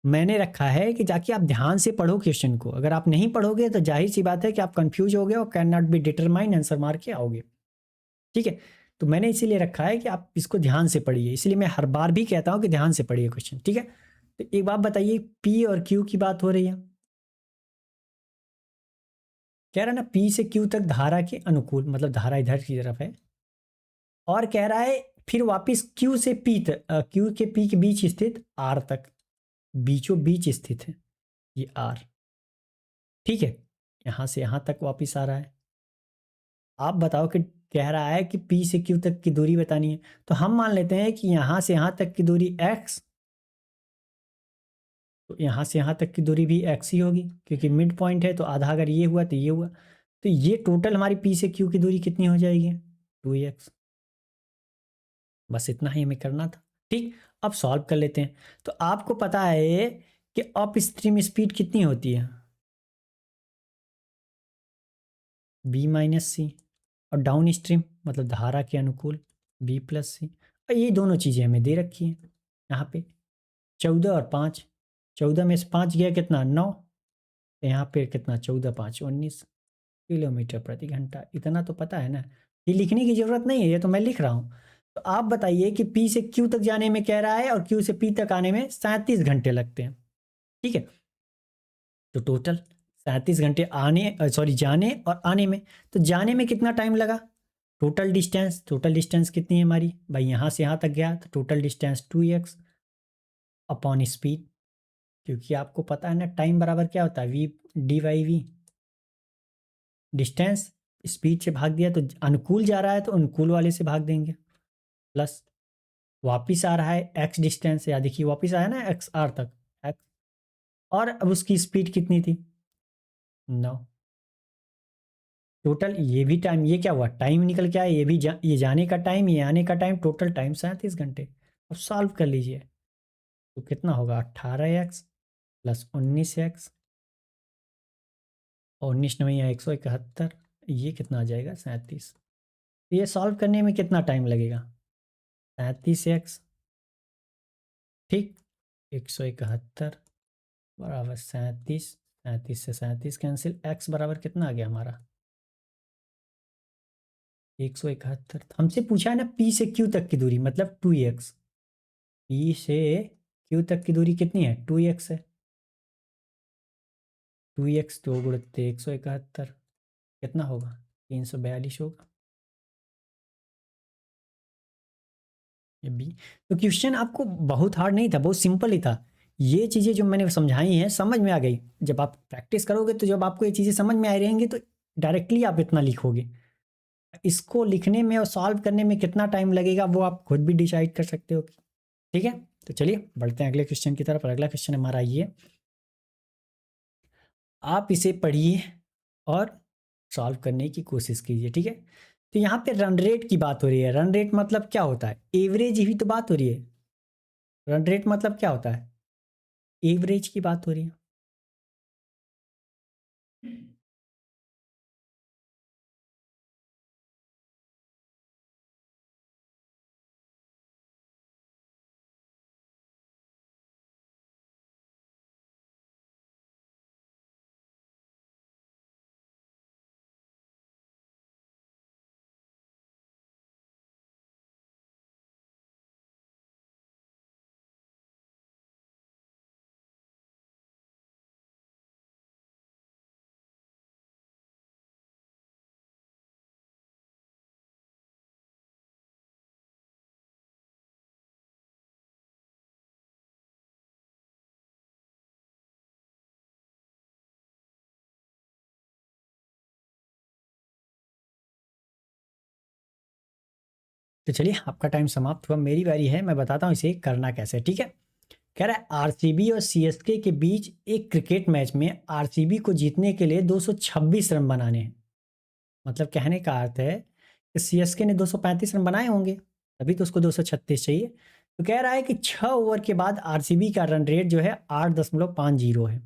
मैंने रखा है कि जाके आप ध्यान से पढ़ो क्वेश्चन को। अगर आप नहीं पढ़ोगे तो जाहिर सी बात है कि आप कंफ्यूज हो गए और can not be determine answer मार के आओगे। ठीक है, तो मैंने इसीलिए रखा है कि आप इसको ध्यान से पढ़िए, इसलिए मैं हर बार भी कहता हूँ कि ध्यान से पढ़िए क्वेश्चन। ठीक है, तो एक बात बताइए, पी और क्यू की बात हो रही है, कह रहा है ना पी से क्यू तक धारा के अनुकूल, मतलब धारा इधर की तरफ है, और कह रहा है फिर वापस क्यू से पी तक, क्यू के पी के बीच स्थित आर तक, बीचों बीच स्थित है ये आर। ठीक है, यहां से यहां तक वापस आ रहा है। आप बताओ कि कह रहा है कि पी से क्यू तक की दूरी बतानी है, तो हम मान लेते हैं कि यहां से यहां तक की दूरी एक्स, तो यहाँ से यहाँ तक की दूरी भी एक्स ही होगी, क्योंकि मिड पॉइंट है, तो आधा अगर ये हुआ तो ये हुआ, तो ये टोटल हमारी पी से क्यू की दूरी कितनी हो जाएगी, 2x। बस इतना ही हमें करना था। ठीक, अब सॉल्व कर लेते हैं। तो आपको पता है कि अप स्ट्रीम स्पीड कितनी होती है, बी माइनस सी, और डाउन स्ट्रीम मतलब धारा के अनुकूल बी प्लस सी। और ये दोनों चीज़ें हमें दे रखी हैं यहाँ पे, 14 और 5, 14 में से 5 गया कितना 9, तो यहाँ पे कितना 14 5 19 किलोमीटर प्रति घंटा। इतना तो पता है ना, ये लिखने की जरूरत नहीं है, ये तो मैं लिख रहा हूँ। तो आप बताइए कि पी से क्यू तक जाने में कह रहा है और क्यू से पी तक आने में 37 घंटे लगते हैं। ठीक है, तो टोटल 37 घंटे आने, सॉरी जाने और आने में। तो जाने में कितना टाइम लगा, टोटल डिस्टेंस, टोटल डिस्टेंस कितनी है हमारी भाई, यहाँ से यहाँ तक गया तो total distance 2x upon speed, क्योंकि आपको पता है ना टाइम बराबर क्या होता है, v d y v, distance speed से भाग दिया तो अनुकूल जा रहा है तो अनुकूल वाले से भाग देंगे, प्लस वापिस आ रहा है एक्स डिस्टेंस, या देखिए वापिस आया ना एक्स आर तक एक्स, और अब उसकी स्पीड कितनी थी 9, टोटल ये भी टाइम, ये क्या हुआ टाइम निकल के आया, ये भी ये जाने का टाइम ये आने का टाइम, टोटल टाइम 37 घंटे। अब सॉल्व कर लीजिए, तो कितना होगा 18x प्लस 19x, और 19 नवी 171, ये कितना आ जाएगा 37। ये सॉल्व करने में कितना टाइम लगेगा, 37x, ठीक, 171 बराबर 37, 37 से 37 कैंसिल, x बराबर कितना आ गया हमारा 171। हमसे पूछा है ना p से q तक की दूरी मतलब 2x, p से q तक की दूरी कितनी है 2x है, 2x 2 गुणित 171 कितना होगा 342 होगा, ये बी। तो क्वेश्चन आपको बहुत हार्ड नहीं था, बहुत सिंपल ही था। ये चीज़ें जो मैंने समझाई हैं समझ में आ गई, जब आप प्रैक्टिस करोगे तो जब आपको ये चीज़ें समझ में आ रहेंगी तो डायरेक्टली आप इतना लिखोगे। इसको लिखने में और सॉल्व करने में कितना टाइम लगेगा वो आप खुद भी डिसाइड कर सकते हो। ठीक है, तो चलिए बढ़ते हैं अगले क्वेश्चन की तरफ। अगला क्वेश्चन हमारा ये, आप इसे पढ़िए और सॉल्व करने की कोशिश कीजिए। ठीक है, तो यहाँ पे रन रेट की बात हो रही है। रन रेट मतलब क्या होता है, एवरेज ही तो बात हो रही है। रन रेट मतलब क्या होता है, एवरेज की बात हो रही है। तो चलिए आपका टाइम समाप्त हुआ, मेरी बारी है, मैं बताता हूँ इसे करना कैसे। ठीक है, कह रहा है आरसीबी और सीएसके के बीच एक क्रिकेट मैच में आरसीबी को जीतने के लिए 226 रन बनाने हैं। मतलब कहने का अर्थ है कि सीएसके ने 235 रन बनाए होंगे, तभी तो उसको 236 चाहिए। तो कह रहा है कि 6 ओवर के बाद आरसीबी का रन रेट जो है 8.50 है।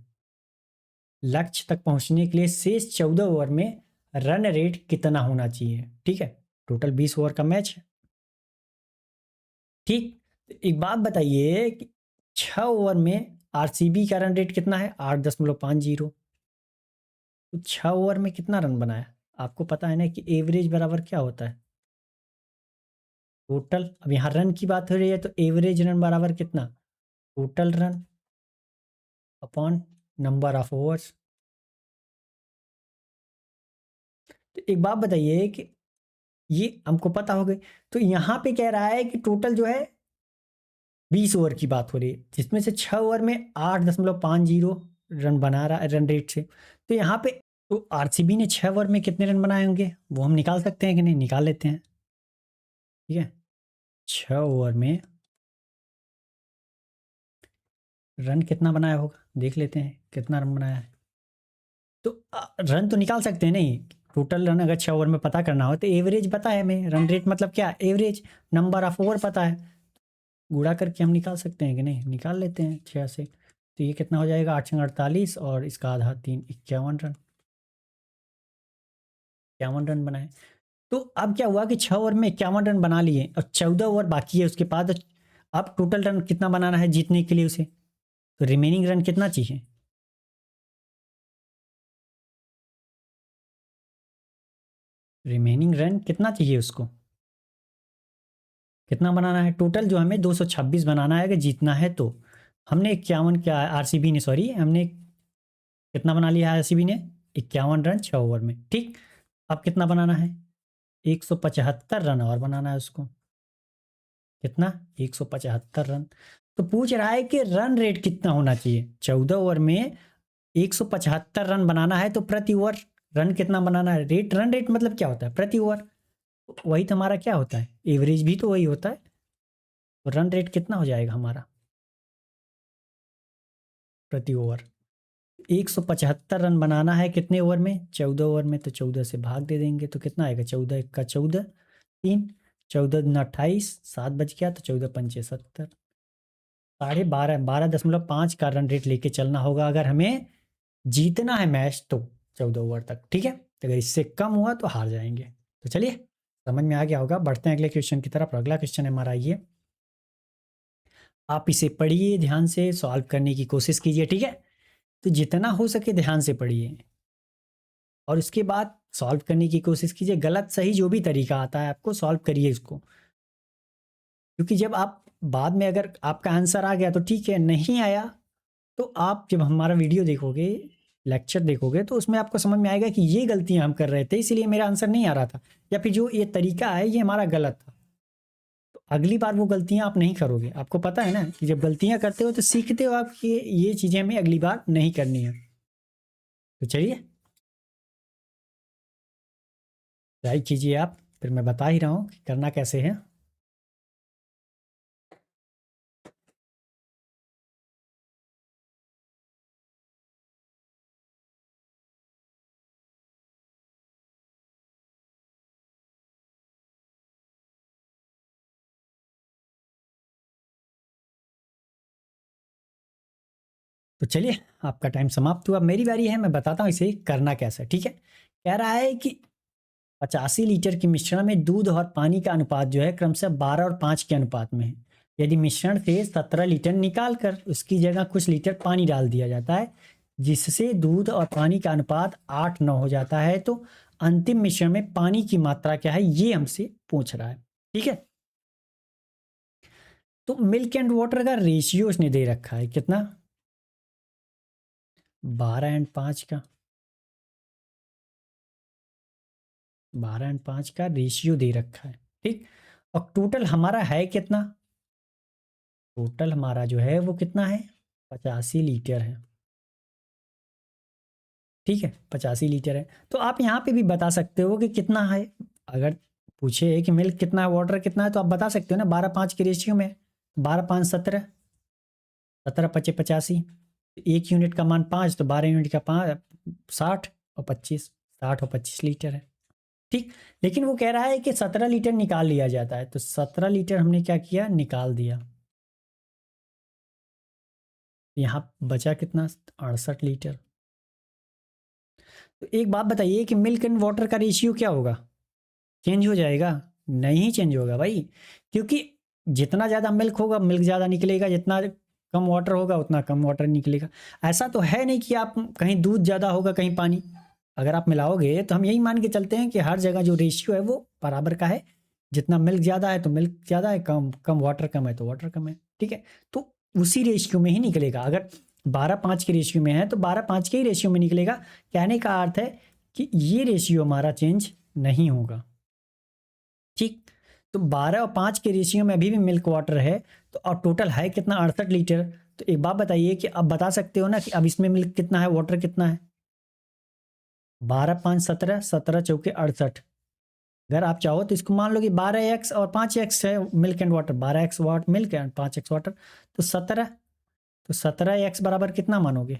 लक्ष्य तक पहुंचने के लिए शेष 14 ओवर में रन रेट कितना होना चाहिए। ठीक है, टोटल 20 ओवर का मैच है। ठीक, तो एक बात बताइए कि 6 ओवर में आरसीबी का रन रेट कितना है? 8.50। तो 6 ओवर में कितना रन बनाया? आपको पता है ना कि एवरेज बराबर क्या होता है? टोटल। अब यहाँ रन की बात हो रही है तो एवरेज रन बराबर कितना? Total run upon number of overs. तो एक बात बताइए कि ये हमको पता हो गई, तो यहाँ पे कह रहा है कि टोटल जो है 20 ओवर की बात हो रही है, जिसमें से 6 ओवर में 8.50 रन बना रहा है रन रेट से। तो यहाँ पे तो आरसीबी ने 6 ओवर में कितने रन बनाए होंगे वो हम निकाल सकते हैं कि नहीं? निकाल लेते हैं। ठीक है, 6 ओवर में रन कितना बनाया होगा देख लेते हैं, कितना रन बनाया है। तो रन तो निकाल सकते हैं नहीं? टोटल रन अगर 6 ओवर में पता करना हो तो एवरेज पता है हमें, रन रेट मतलब क्या? एवरेज। नंबर ऑफ ओवर पता है, गुणा करके हम निकाल सकते हैं कि नहीं? निकाल लेते हैं 6 से। तो ये कितना हो जाएगा? 8×48 और इसका आधा 3, 51 रन। 51 रन बनाए। तो अब क्या हुआ कि 6 ओवर में 51 रन बना लिए और 14 ओवर बाकी है उसके बाद। अब टोटल रन कितना बनाना है जीतने के लिए उसे? तो रिमेनिंग रन कितना चाहिए? रिमेनिंग रन कितना चाहिए उसको? कितना बनाना है? टोटल जो हमें 226 बनाना है अगर जीतना है तो। हमने 51, क्या आरसीबी ने, सॉरी, हमने कितना बना लिया है आरसीबी ने? 51 रन 6 ओवर में। ठीक, अब कितना बनाना है? 175 रन और बनाना है उसको। कितना? 175 रन। तो पूछ रहा है कि रन रेट कितना होना चाहिए 14 ओवर में? 175 रन बनाना है तो प्रति ओवर रन कितना बनाना है? रेट, रन रेट मतलब क्या होता है? प्रति ओवर। वही तो हमारा क्या होता है? एवरेज भी तो वही होता है। तो रन रेट कितना हो जाएगा हमारा प्रति ओवर? 175 रन बनाना है कितने ओवर में? 14 ओवर में। तो 14 से भाग दे देंगे तो कितना आएगा? 14 का 14, 3, 14 दूना 28, 7 बच गया तो 14 पंचे 70। 12.5 का रन रेट लेके चलना होगा अगर हमें जीतना है मैच तो 14 ओवर तक। ठीक है, तो अगर इससे कम हुआ तो हार जाएंगे। तो चलिए, समझ में आ गया होगा। बढ़ते हैं अगले क्वेश्चन की तरफ। अगला क्वेश्चन है हमारा ये, आप इसे पढ़िए, ध्यान से सॉल्व करने की कोशिश कीजिए। ठीक है, तो जितना हो सके ध्यान से पढ़िए और उसके बाद सॉल्व करने की कोशिश कीजिए। गलत सही जो भी तरीका आता है आपको, सॉल्व करिए इसको। क्योंकि जब आप बाद में अगर आपका आंसर आ गया तो ठीक है, नहीं आया तो आप जब हमारा वीडियो देखोगे, लेक्चर देखोगे, तो उसमें आपको समझ में आएगा कि ये गलतियां हम कर रहे थे इसलिए मेरा आंसर नहीं आ रहा था, या फिर जो ये तरीका है ये हमारा गलत था। तो अगली बार वो गलतियां आप नहीं करोगे। आपको पता है ना कि जब गलतियां करते हो तो सीखते हो आप कि ये चीज़ें हमें अगली बार नहीं करनी है। तो चलिए, ट्राई कीजिए आप, फिर मैं बता ही रहा हूँ कि करना कैसे है। तो चलिए, आपका टाइम समाप्त हुआ, मेरी बारी है। मैं बताता हूँ इसे करना कैसे है। ठीक है, कह रहा है कि 85 लीटर के मिश्रण में दूध और पानी का अनुपात जो है क्रमशः 12 और 5 के अनुपात में है। यदि मिश्रण से 17 लीटर निकाल कर उसकी जगह कुछ लीटर पानी डाल दिया जाता है, जिससे दूध और पानी का अनुपात 8:9 हो जाता है, तो अंतिम मिश्रण में पानी की मात्रा क्या है ये हमसे पूछ रहा है। ठीक है, तो मिल्क एंड वाटर का रेशियो उसने दे रखा है कितना? 12:5 का। 12:5 का रेशियो दे रखा है। ठीक, और टोटल हमारा है कितना? टोटल हमारा जो है वो कितना है? 85 लीटर है। ठीक है, 85 लीटर है। तो आप यहाँ पे भी बता सकते हो कि कितना है। अगर पूछे कि मिल्क कितना है, वाटर कितना है, तो आप बता सकते हो ना 12:5 के रेशियो में। 12×5 = 17, 17×5 = 85। एक यूनिट का मान 5, तो 12 यूनिट का 5, 60 और 25, 60 और 25 लीटर है। ठीक, लेकिन वो कह रहा है कि 17 लीटर निकाल लिया जाता है, तो 17 लीटर हमने क्या किया? निकाल दिया। यहाँ बचा कितना? 68 लीटर। तो एक बात बताइए कि मिल्क एंड वाटर का रेशियो क्या होगा? चेंज हो जाएगा? नहीं चेंज होगा भाई, क्योंकि जितना ज़्यादा मिल्क होगा मिल्क ज़्यादा निकलेगा, जितना कम वाटर होगा उतना कम वाटर निकलेगा। ऐसा तो है नहीं कि आप कहीं दूध ज़्यादा होगा कहीं पानी। अगर आप मिलाओगे तो हम यही मान के चलते हैं कि हर जगह जो रेशियो है वो बराबर का है। जितना मिल्क ज़्यादा है तो मिल्क ज़्यादा है, कम कम वाटर कम है तो वाटर कम है। ठीक है, तो उसी रेशियो में ही निकलेगा। अगर 12:5 के रेशियो में है तो 12:5 के ही रेशियो में निकलेगा। कहने का अर्थ है कि ये रेशियो हमारा चेंज नहीं होगा। ठीक, तो 12 और 5 के रेशियो में अभी भी मिल्क वाटर है, तो और टोटल है कितना, 68 लीटर। तो एक बात बताइए कि अब बता सकते हो ना कि अब इसमें मिल्क कितना है, वाटर कितना है? 12 5 17, 17 चौके 68। अगर आप चाहो तो इसको मान लो कि 12x और 5x है milk and water, 12x what milk and 5x water, तो 17। तो 17x बराबर कितना मानोगे?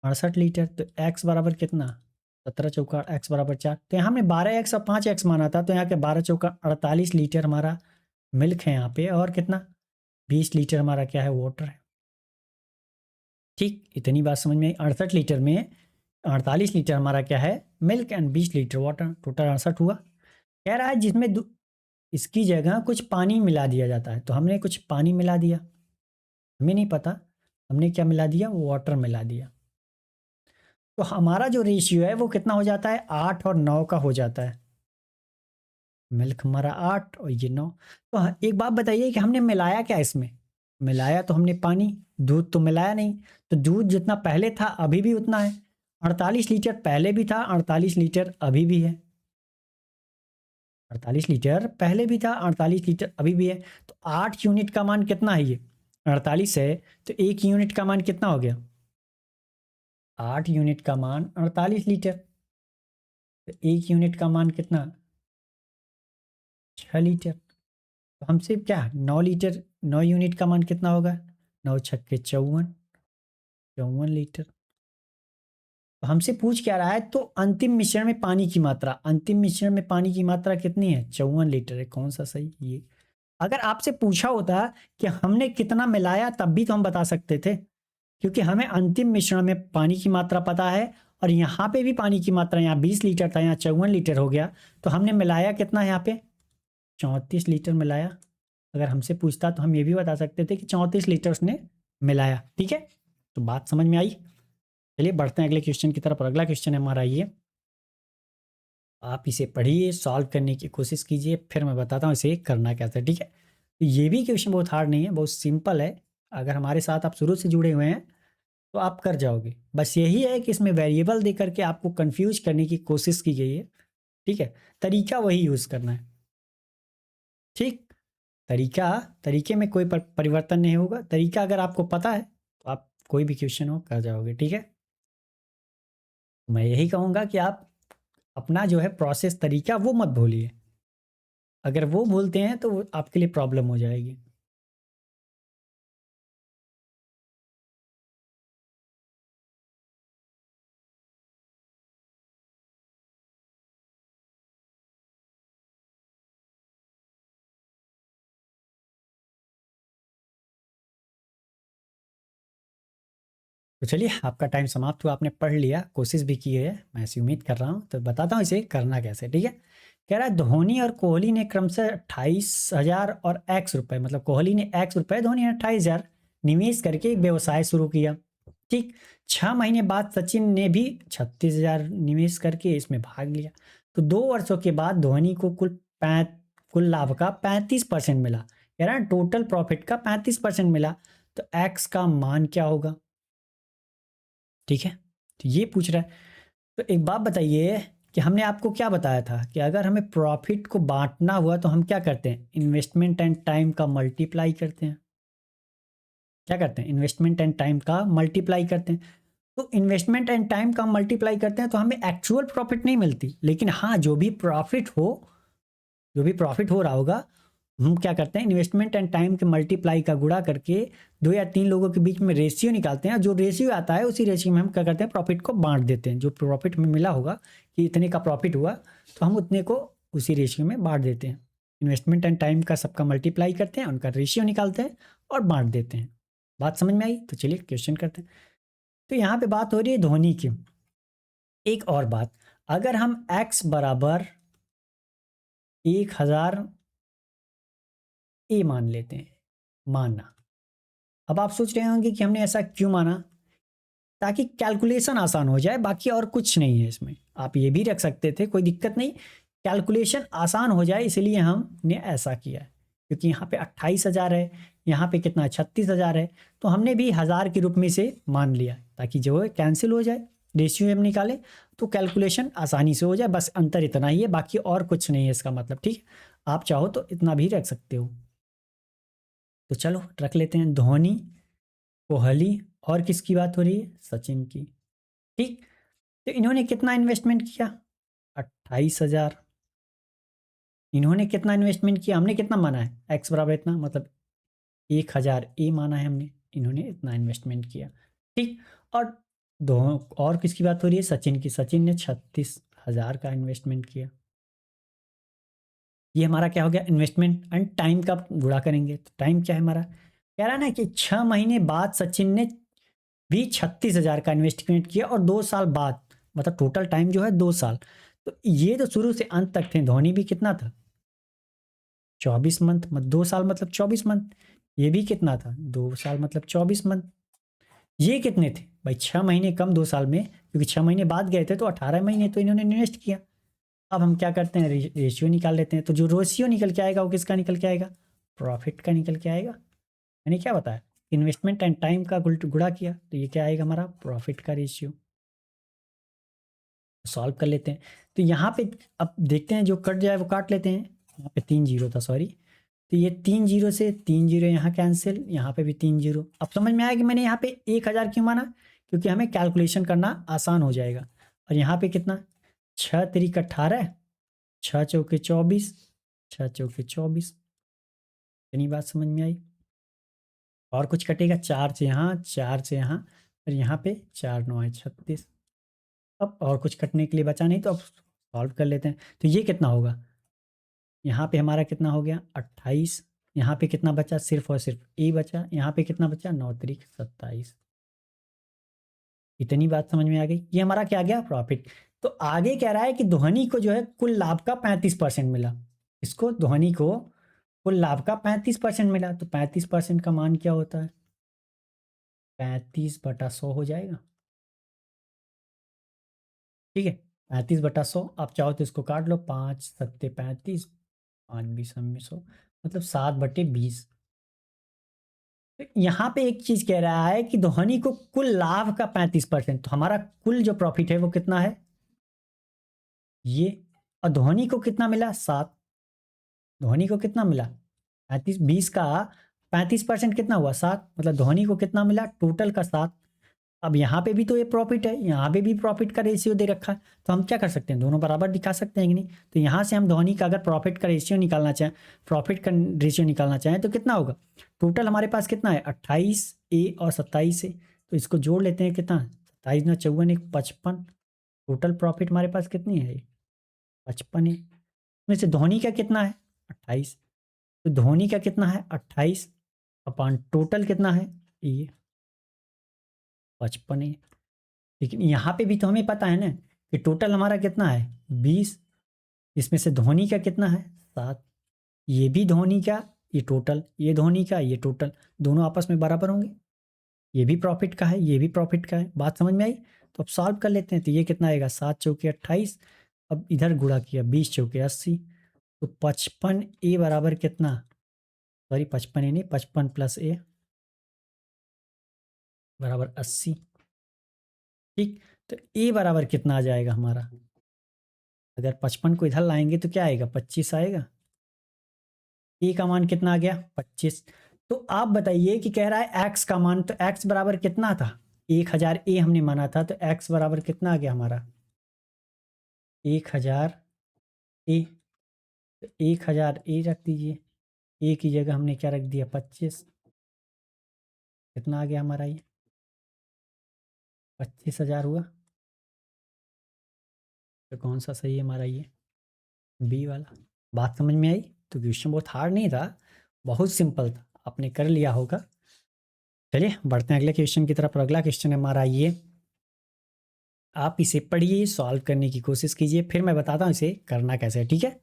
68 लीटर। तो x बराबर कितना? 17 चौका x बराबर 4। तो यहाँ हमने 12x और 5x माना था, तो यहाँ के 12 चौका 48 लीटर हमारा मिल्क है यहाँ पे, और कितना 20 लीटर हमारा क्या है, वाटर है। ठीक, इतनी बात समझ में आई। 68 लीटर में 48 लीटर हमारा क्या है, milk and 20 litre water, total 68 हुआ। कह रहा है जिसमें इसकी जगह कुछ पानी मिला दिया जाता है, तो हमने कुछ पानी मिला दिया, हमें नहीं पता हमने क्या मिला दिया, वाटर मिला दिया। तो हमारा जो रेशियो है वो कितना हो जाता है, 8 और 9 का हो जाता है। मिल्क हमारा 8 और ये 9। तो एक बात बताइए कि हमने मिलाया क्या इसमें? मिलाया तो हमने पानी, दूध तो मिलाया नहीं। तो दूध जितना पहले था अभी भी उतना है। 48 लीटर पहले भी था, 48 लीटर अभी भी है। 48 लीटर पहले भी था, 48 लीटर अभी भी है। तो 8 यूनिट का मान कितना है, ये 48 है, तो 1 यूनिट का मान कितना हो गया? 8 यूनिट का मान 48 लीटर, तो 1 यूनिट का मान कितना, 6 लीटर। तो हमसे क्या, 9 लीटर, 9 यूनिट का मान कितना होगा, 9 छक्के 54, 54 लीटर। तो हमसे पूछ क्या रहा है, तो अंतिम मिश्रण में पानी की मात्रा, अंतिम मिश्रण में पानी की मात्रा कितनी है, 54 लीटर है। कौन सा सही, ये। अगर आपसे पूछा होता कि हमने कितना मिलाया तब भी तो हम बता सकते थे, क्योंकि हमें अंतिम मिश्रण में पानी की मात्रा पता है, और यहाँ पे भी पानी की मात्रा, यहाँ 20 लीटर था, यहाँ 54 लीटर हो गया। तो हमने मिलाया कितना है यहाँ पे, 34 लीटर मिलाया। अगर हमसे पूछता तो हम ये भी बता सकते थे कि 34 लीटर उसने मिलाया। ठीक है, तो बात समझ में आई। चलिए बढ़ते हैं अगले क्वेश्चन की तरफ। और अगला क्वेश्चन है हमारा ये, आप इसे पढ़िए, सॉल्व करने की कोशिश कीजिए, फिर मैं बताता हूँ इसे करना कैसे। ठीक है, तो ये भी क्वेश्चन बहुत हार्ड नहीं है, बहुत सिंपल है। अगर हमारे साथ आप शुरू से जुड़े हुए हैं तो आप कर जाओगे। बस यही है कि इसमें वेरिएबल दे करके आपको कंफ्यूज करने की कोशिश की गई है। ठीक है, तरीका वही यूज़ करना है। ठीक, तरीका, तरीके में कोई परिवर्तन नहीं होगा। तरीका अगर आपको पता है तो आप कोई भी क्वेश्चन हो कर जाओगे। ठीक है, मैं यही कहूँगा कि आप अपना जो है प्रोसेस, तरीका, वो मत भूलिए। अगर वो भूलते हैं तो वो आपके लिए प्रॉब्लम हो जाएगी। तो चलिए, आपका टाइम समाप्त हुआ, आपने पढ़ लिया, कोशिश भी की है, मैं ऐसी उम्मीद कर रहा हूँ। तो बताता हूँ इसे करना कैसे। ठीक है, कह रहा है धोनी और कोहली ने क्रमशः 28,000 और एक्स रुपए, मतलब कोहली ने एक्स रुपए, धोनी ने 28,000 निवेश करके एक व्यवसाय शुरू किया। ठीक, 6 महीने बाद सचिन ने भी 36,000 निवेश करके इसमें भाग लिया। तो 2 वर्षों के बाद धोनी को कुल लाभ का 35% मिला। कह रहा है टोटल प्रॉफिट का 35% मिला। तो एक्स का मान क्या होगा? ठीक है, तो ये पूछ रहा है। तो एक बात बताइए कि हमने आपको क्या बताया था कि अगर हमें प्रॉफिट को बांटना हुआ तो हम क्या करते हैं, इन्वेस्टमेंट एंड टाइम का मल्टीप्लाई करते हैं। क्या करते हैं, इन्वेस्टमेंट एंड टाइम का मल्टीप्लाई करते हैं। तो इन्वेस्टमेंट एंड टाइम का मल्टीप्लाई करते हैं तो हमें एक्चुअल प्रॉफिट नहीं मिलती, लेकिन हाँ जो भी प्रॉफिट हो, जो भी प्रॉफिट हो रहा होगा, हम क्या करते हैं, इन्वेस्टमेंट एंड टाइम के मल्टीप्लाई का गुणा करके 2 या 3 लोगों के बीच में रेशियो निकालते हैं। जो रेशियो आता है उसी रेशियो में हम क्या करते हैं, प्रॉफिट को बांट देते हैं। जो प्रॉफिट हमें मिला होगा कि इतने का प्रॉफिट हुआ, तो हम उतने को उसी रेशियो में बांट देते हैं। इन्वेस्टमेंट एंड टाइम का सबका मल्टीप्लाई करते हैं, उनका रेशियो निकालते हैं और बांट देते हैं। बात समझ में आई? तो चलिए क्वेश्चन करते हैं। तो यहाँ पे बात हो रही है धोनी की। एक और बात, अगर हम x बराबर 1000 ए मान लेते हैं, माना। अब आप सोच रहे होंगे कि हमने ऐसा क्यों माना, ताकि कैलकुलेशन आसान हो जाए, बाकी और कुछ नहीं है इसमें। आप ये भी रख सकते थे, कोई दिक्कत नहीं, कैलकुलेशन आसान हो जाए इसलिए हमने ऐसा किया है। क्योंकि यहाँ पे 28,000 है, यहाँ पे कितना 36,000 है, तो हमने भी 1000 के रूप में से मान लिया ताकि जो है कैंसिल हो जाए, रेशियो हम निकाले तो कैलकुलेशन आसानी से हो जाए। बस अंतर इतना ही है, बाकी और कुछ नहीं है इसका मतलब। ठीक है, आप चाहो तो इतना भी रख सकते हो। तो चलो रख लेते हैं धोनी, कोहली, और किसकी बात हो रही है, सचिन की। ठीक, तो इन्होंने कितना इन्वेस्टमेंट किया, 28,000। इन्होंने कितना इन्वेस्टमेंट किया, हमने कितना माना है, एक्स बराबर इतना, मतलब 1000 ए माना है हमने, इन्होंने इतना इन्वेस्टमेंट किया। ठीक, और दो, और किसकी बात हो रही है, सचिन की। सचिन ने 36,000 का इन्वेस्टमेंट किया। ये हमारा क्या हो गया, इन्वेस्टमेंट एंड टाइम का गुणा करेंगे तो टाइम क्या है हमारा, कह रहा है ना कि 6 महीने बाद सचिन ने भी 36,000 का इन्वेस्टमेंट किया, और 2 साल बाद, मतलब टोटल टाइम जो है 2 साल। तो ये तो शुरू से अंत तक थे, धोनी भी कितना था, 24 मंथ, मतलब 2 साल मतलब 24 मंथ। ये भी कितना था, 2 साल मतलब 24 मंथ। ये कितने थे भाई, 6 महीने कम 2 साल में, क्योंकि 6 महीने बाद गए थे तो 18 महीने तो इन्होंने इन्वेस्ट किया। अब हम क्या करते हैं, रेशियो निकाल लेते हैं। तो जो रेशियो निकल के आएगा वो किसका निकल के आएगा, प्रॉफिट का निकल के आएगा। मैंने क्या बताया, इन्वेस्टमेंट एंड टाइम का गुणा किया, तो ये क्या आएगा हमारा, प्रॉफिट का रेशियो। सॉल्व कर लेते हैं। तो यहाँ पे अब देखते हैं, जो कट जाए वो काट लेते हैं। यहाँ पे 3 जीरो था, सॉरी। तो ये 3 जीरो से 3 जीरो यहाँ कैंसिल, यहाँ पे भी 3 जीरो। अब समझ में आया कि मैंने यहाँ पे 1000 क्यों माना, क्योंकि हमें कैलकुलेशन करना आसान हो जाएगा। और यहाँ पे कितना, 6 3 18, 6 चौके 24, 6 चौके 24। इतनी बात समझ में आई। और कुछ कटेगा, 4 से यहाँ, 4 से यहाँ, और यहाँ पे 4 9 36। अब और कुछ कटने के लिए बचा नहीं, तो अब सॉल्व कर लेते हैं। तो ये कितना होगा, यहाँ पे हमारा कितना हो गया 28, यहाँ पे कितना बचा, सिर्फ और सिर्फ ए बचा, यहाँ पे कितना बचा 9 3 27। इतनी बात समझ में आ गई। ये हमारा क्या आ गया, प्रॉफिट। तो आगे कह रहा है कि धोनी को जो है कुल लाभ का 35% मिला। इसको, धोनी को कुल लाभ का 35% मिला। तो 35% का मान क्या होता है, 35/100 हो जाएगा। ठीक है, 35/100। आप चाहो तो इसको काट लो, 5 7 35, 5 20 100, मतलब 7/20। तो यहाँ पे एक चीज कह रहा है कि धोनी को कुल लाभ का 35%, तो हमारा कुल जो प्रॉफिट है वो कितना है, ये। और धोनी को कितना मिला, 7। धोनी को कितना मिला, 35, 20 का 35% कितना हुआ, 7, मतलब धोनी को कितना मिला, टोटल का 7। अब यहाँ पे भी तो ये प्रॉफिट है, यहाँ पे भी प्रॉफिट का रेशियो दे रखा है, तो हम क्या कर सकते हैं, दोनों बराबर दिखा सकते हैं कि नहीं। तो यहाँ से हम धोनी का अगर प्रॉफिट का रेशियो निकालना चाहें, प्रॉफिट का रेशियो निकालना चाहें तो कितना होगा, टोटल हमारे पास कितना है 28 ए और 27 है, तो इसको जोड़ लेते हैं, कितना 27 ना 54 1 55। टोटल प्रॉफिट हमारे पास कितनी है, 55 है। इसमें से धोनी का कितना है, 28। तो धोनी का कितना है 28 अपॉन टोटल कितना है, ये 55 है। लेकिन यहाँ पे भी तो हमें पता है ना कि टोटल हमारा कितना है 20, इसमें से धोनी का कितना है 7। ये भी धोनी का, ये टोटल, ये धोनी का, ये टोटल, दोनों आपस में बराबर होंगे। ये भी प्रॉफिट का है, ये भी प्रॉफिट का है। बात समझ में आई। तो अब सॉल्व कर लेते हैं। तो ये कितना आएगा, 7 चौके 28। अब इधर गुणा किया, 20 चौके 80। तो 55 ए बराबर कितना, सॉरी 55 ए नहीं, 55 प्लस ए बराबर 80। ठीक, तो ए बराबर कितना आ जाएगा हमारा, अगर 55 को इधर लाएंगे तो क्या आएगा, 25 आएगा। ए का मान कितना आ गया, 25। तो आप बताइए कि कह रहा है एक्स का मान, तो एक्स बराबर कितना था, 1000 ए हमने माना था, तो एक्स बराबर कितना आ गया हमारा, 1000 ए। तो 1000 ए रख दीजिए, ए की जगह हमने क्या रख दिया, 25। कितना आ गया हमारा ये, 25,000 हुआ। तो कौन सा सही है हमारा, ये बी वाला। बात समझ में आई। तो क्वेश्चन बहुत हार्ड नहीं था, बहुत सिंपल था, आपने कर लिया होगा। चलिए बढ़ते हैं अगले क्वेश्चन की तरफ। और अगला क्वेश्चन है हमारा ये, आप इसे पढ़िए, सॉल्व करने की कोशिश कीजिए, फिर मैं बताता हूँ इसे करना कैसे है, ठीक है।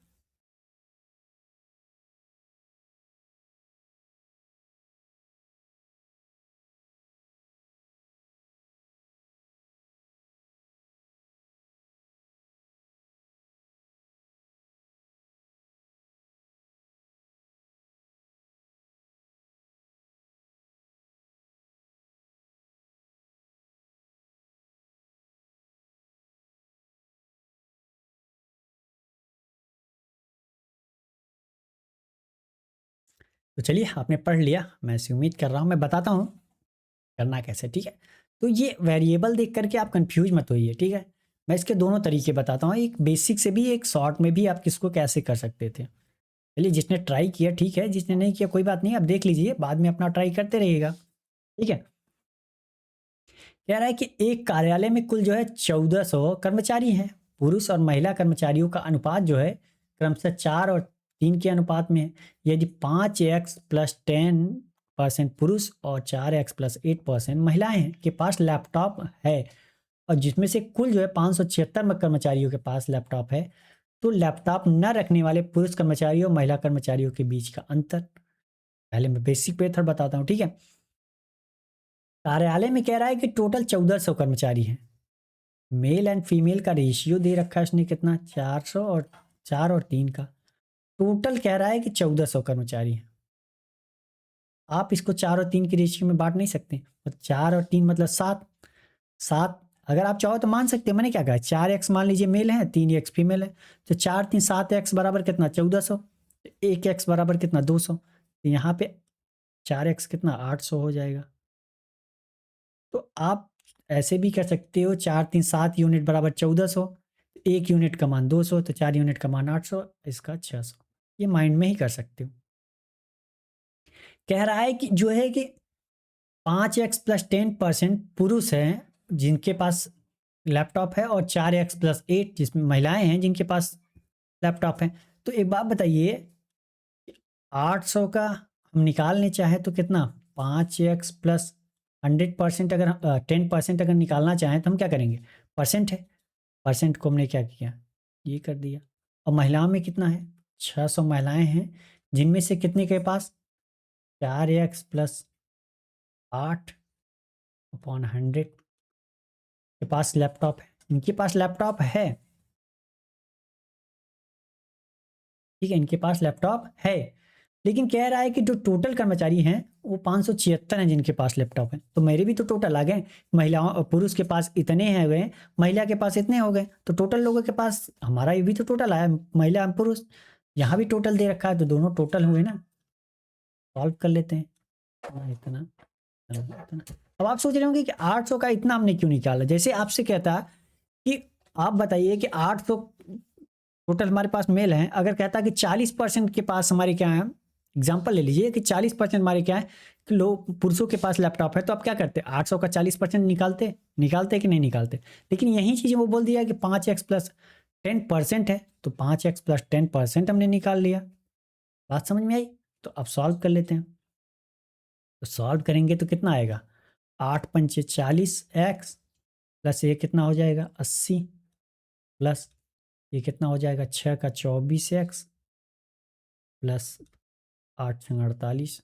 तो चलिए, आपने पढ़ लिया, मैं ऐसी उम्मीद कर रहा हूँ। मैं बताता हूँ करना कैसे, ठीक है। तो ये वेरिएबल देख करके आप कंफ्यूज मत होइए, ठीक है। मैं इसके दोनों तरीके बताता हूँ, एक बेसिक से भी, एक शॉर्ट में भी आप किसको कैसे कर सकते थे। चलिए, जिसने ट्राई किया ठीक है, जिसने नहीं किया कोई बात नहीं, आप देख लीजिए, बाद में अपना ट्राई करते रहिएगा, ठीक है। कह रहा है कि एक कार्यालय में कुल जो है 1400 कर्मचारी हैं। पुरुष और महिला कर्मचारियों का अनुपात जो है क्रमशः 4 और 3 के अनुपात में है। यदि 5x+10% पुरुष और 4x+8% महिलाएं हैं के पास लैपटॉप है, और जिसमें से कुल जो है 576 कर्मचारियों के पास लैपटॉप है, तो लैपटॉप न रखने वाले पुरुष कर्मचारियों और महिला कर्मचारियों के बीच का अंतर। पहले मैं बेसिक मेथड बताता हूँ, ठीक है। कार्यालय में कह रहा है कि टोटल 1400 कर्मचारी हैं। मेल एंड फीमेल का रेशियो दे रखा है उसने, कितना, 400 और 4 और 3 का। टोटल कह रहा है कि 1400 कर्मचारी हैं। आप इसको 4 और 3 की रेशियो में बांट नहीं सकते, तो 4 और 3 मतलब 7। 7 अगर आप चाहो तो मान सकते हैं, मैंने क्या कहा, 4x मान लीजिए मेल है, 3x फीमेल है, तो 4 3 7x बराबर कितना, 1400। 1x बराबर कितना, 200। तो यहाँ पे 4x कितना, 800 हो जाएगा। तो आप ऐसे भी कर सकते हो, 4 3 7 यूनिट बराबर 1400, 1 यूनिट का मान 200, तो 4 यूनिट का मान 800, इसका 600। ये माइंड में ही कर सकते हो। कह रहा है कि जो है कि 5x+10% पुरुष हैं जिनके पास लैपटॉप है, और 4x+8 जिसमें महिलाएं हैं जिनके पास लैपटॉप है। तो एक बात बताइए, 800 का हम निकालने चाहें तो कितना, 5x+100%, अगर 10% अगर निकालना चाहें तो हम क्या करेंगे, परसेंट है, परसेंट को हमने क्या किया, ये कर दिया। और महिलाओं में कितना है, 600 महिलाएं हैं, जिनमें से कितने के पास, 4x+8/100 के पास लैपटॉप है, इनके पास लैपटॉप है, ठीक है, इनके पास लैपटॉप है। लेकिन कह रहा है कि जो टोटल कर्मचारी हैं वो 576 हैं जिनके पास लैपटॉप है। तो मेरे भी तो टोटल आ गए, महिलाओं और पुरुष के पास इतने हैं गए, महिला के पास इतने हो गए, तो टोटल लोगों के पास हमारा ये भी तो टोटल आया, महिला और पुरुष। यहाँ भी टोटल दे रखा है, तो दोनों टोटल हुए ना। सॉल्व कर लेते हैं। इतना इतना इतना। अब आप सोच रहे होंगे कि 800 का इतना हमने क्यों निकाला। जैसे आपसे कहता कि आप बताइए कि 800 टोटल हमारे पास मेल हैं, अगर कहता कि 40% के पास हमारे क्या है, एग्जाम्पल ले लीजिए कि 40% हमारे क्या है कि लोग, पुरुषों के पास लैपटॉप है, तो आप क्या करते, 800 का 40% निकालते, निकालते कि नहीं निकालते। लेकिन यही चीज़ वो बोल दिया कि 5x+10% है, तो 5x+10% हमने निकाल लिया। बात समझ में आई। तो अब सॉल्व कर लेते हैं। तो सॉल्व करेंगे तो कितना आएगा, 8×5 = 40x, प्लस ये कितना हो जाएगा, 80, प्लस ये कितना हो जाएगा, 6 का 24x, प्लस 8×48,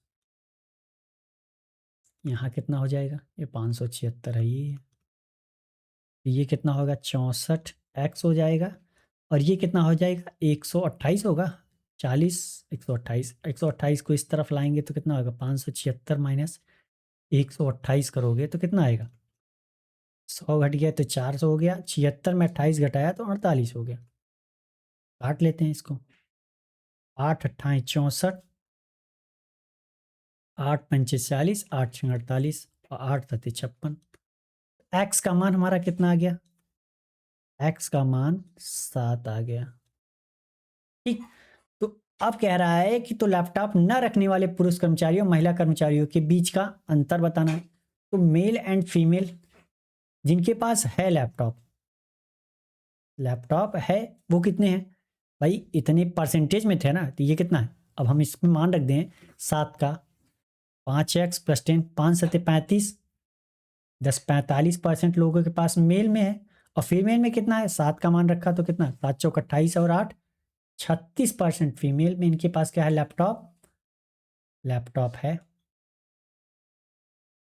यहाँ कितना हो जाएगा, ये 576 है ये कितना होगा, 64x हो जाएगा। और ये कितना हो जाएगा, 128 होगा। 40, 128, 128 को इस तरफ लाएंगे तो कितना होगा, 576 माइनस 128 करोगे तो कितना आएगा, 100 घट गया तो 400 हो गया, 76 में 28 घटाया तो 48 हो गया। काट लेते हैं इसको, 8×8 = 64, 8×5 = 40, 8×6 = 48 और 8×7 = 56। एक्स का मान हमारा कितना आ गया, एक्स का मान 7 आ गया, ठीक। तो अब कह रहा है कि तो लैपटॉप न रखने वाले पुरुष कर्मचारियों महिला कर्मचारियों के बीच का अंतर बताना है। तो मेल एंड फीमेल जिनके पास है लैपटॉप, लैपटॉप है, वो कितने हैं भाई, इतने परसेंटेज में थे ना, तो ये कितना है। अब हम इसमें मान रख दें 7 का, 5x+10, 5×7 = 35, 10 45% लोगों के पास मेल में है, और फीमेल में कितना है, 7 का मान रखा तो कितना, 7 चौक 28 और 8 36% फीमेल में इनके पास क्या है, लैपटॉप। लैपटॉप है,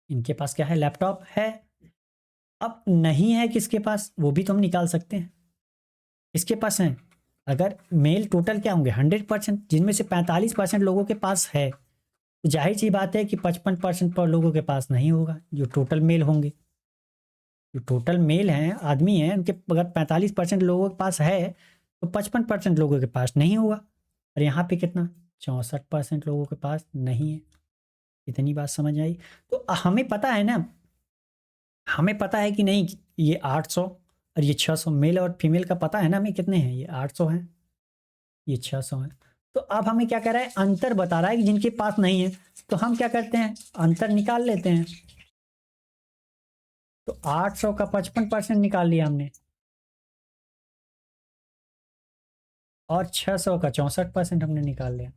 इनके पास क्या है, लैपटॉप है। अब नहीं है किसके पास, वो भी तो हम निकाल सकते हैं। इसके पास है, अगर मेल टोटल क्या होंगे 100%, जिनमें से 45% लोगों के पास है, तो जाहिर सी बात है कि 55% पर लोगों के पास नहीं होगा, जो टोटल मेल होंगे। जो टोटल मेल हैं, आदमी हैं, उनके अगर 45% लोगों के पास है तो 55% लोगों के पास नहीं होगा। और यहाँ पे कितना, 64% लोगों के पास नहीं है। इतनी बात समझ आई। तो हमें पता है ना, हमें पता है कि नहीं, ये 800 और ये 600, मेल और फीमेल का पता है ना हमें कितने हैं, ये 800 हैं, ये 600 हैं। तो अब हमें क्या कर रहा है, अंतर बता रहा है कि जिनके पास नहीं है, तो हम क्या करते हैं, अंतर निकाल लेते हैं। तो 800 का 55% निकाल लिया हमने, और 600 का 64% हमने निकाल लिया।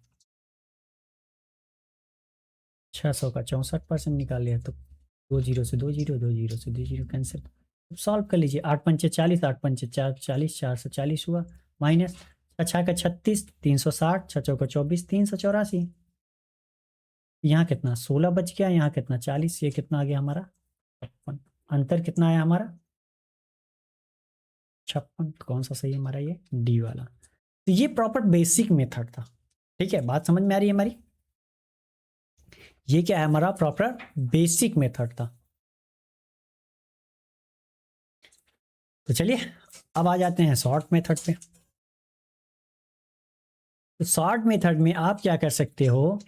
600 का 64% निकाल लिया, तो 2 जीरो से 2 जीरो, 2 जीरो से 2 जीरो कैंसिल। सॉल्व कर लीजिए, 8 पंचे 40, 8 पंचे 4 40, 440 हुआ, माइनस 6 का 36, 360, 6 चौका 24, 384। यहाँ कितना 16 बच गया, यहाँ कितना 40, ये कितना आ गया हमारा 56। अंतर कितना आया हमारा 56। कौन सा सही है हमारा, ये डी वाला। तो ये प्रॉपर बेसिक मेथड था। ठीक है, बात समझ में आ रही है हमारी। ये क्या है, हमारा प्रॉपर बेसिक मेथड था। तो चलिए अब आ जाते हैं शॉर्ट मेथड पे। तो शॉर्ट मेथड में आप क्या कर सकते हो,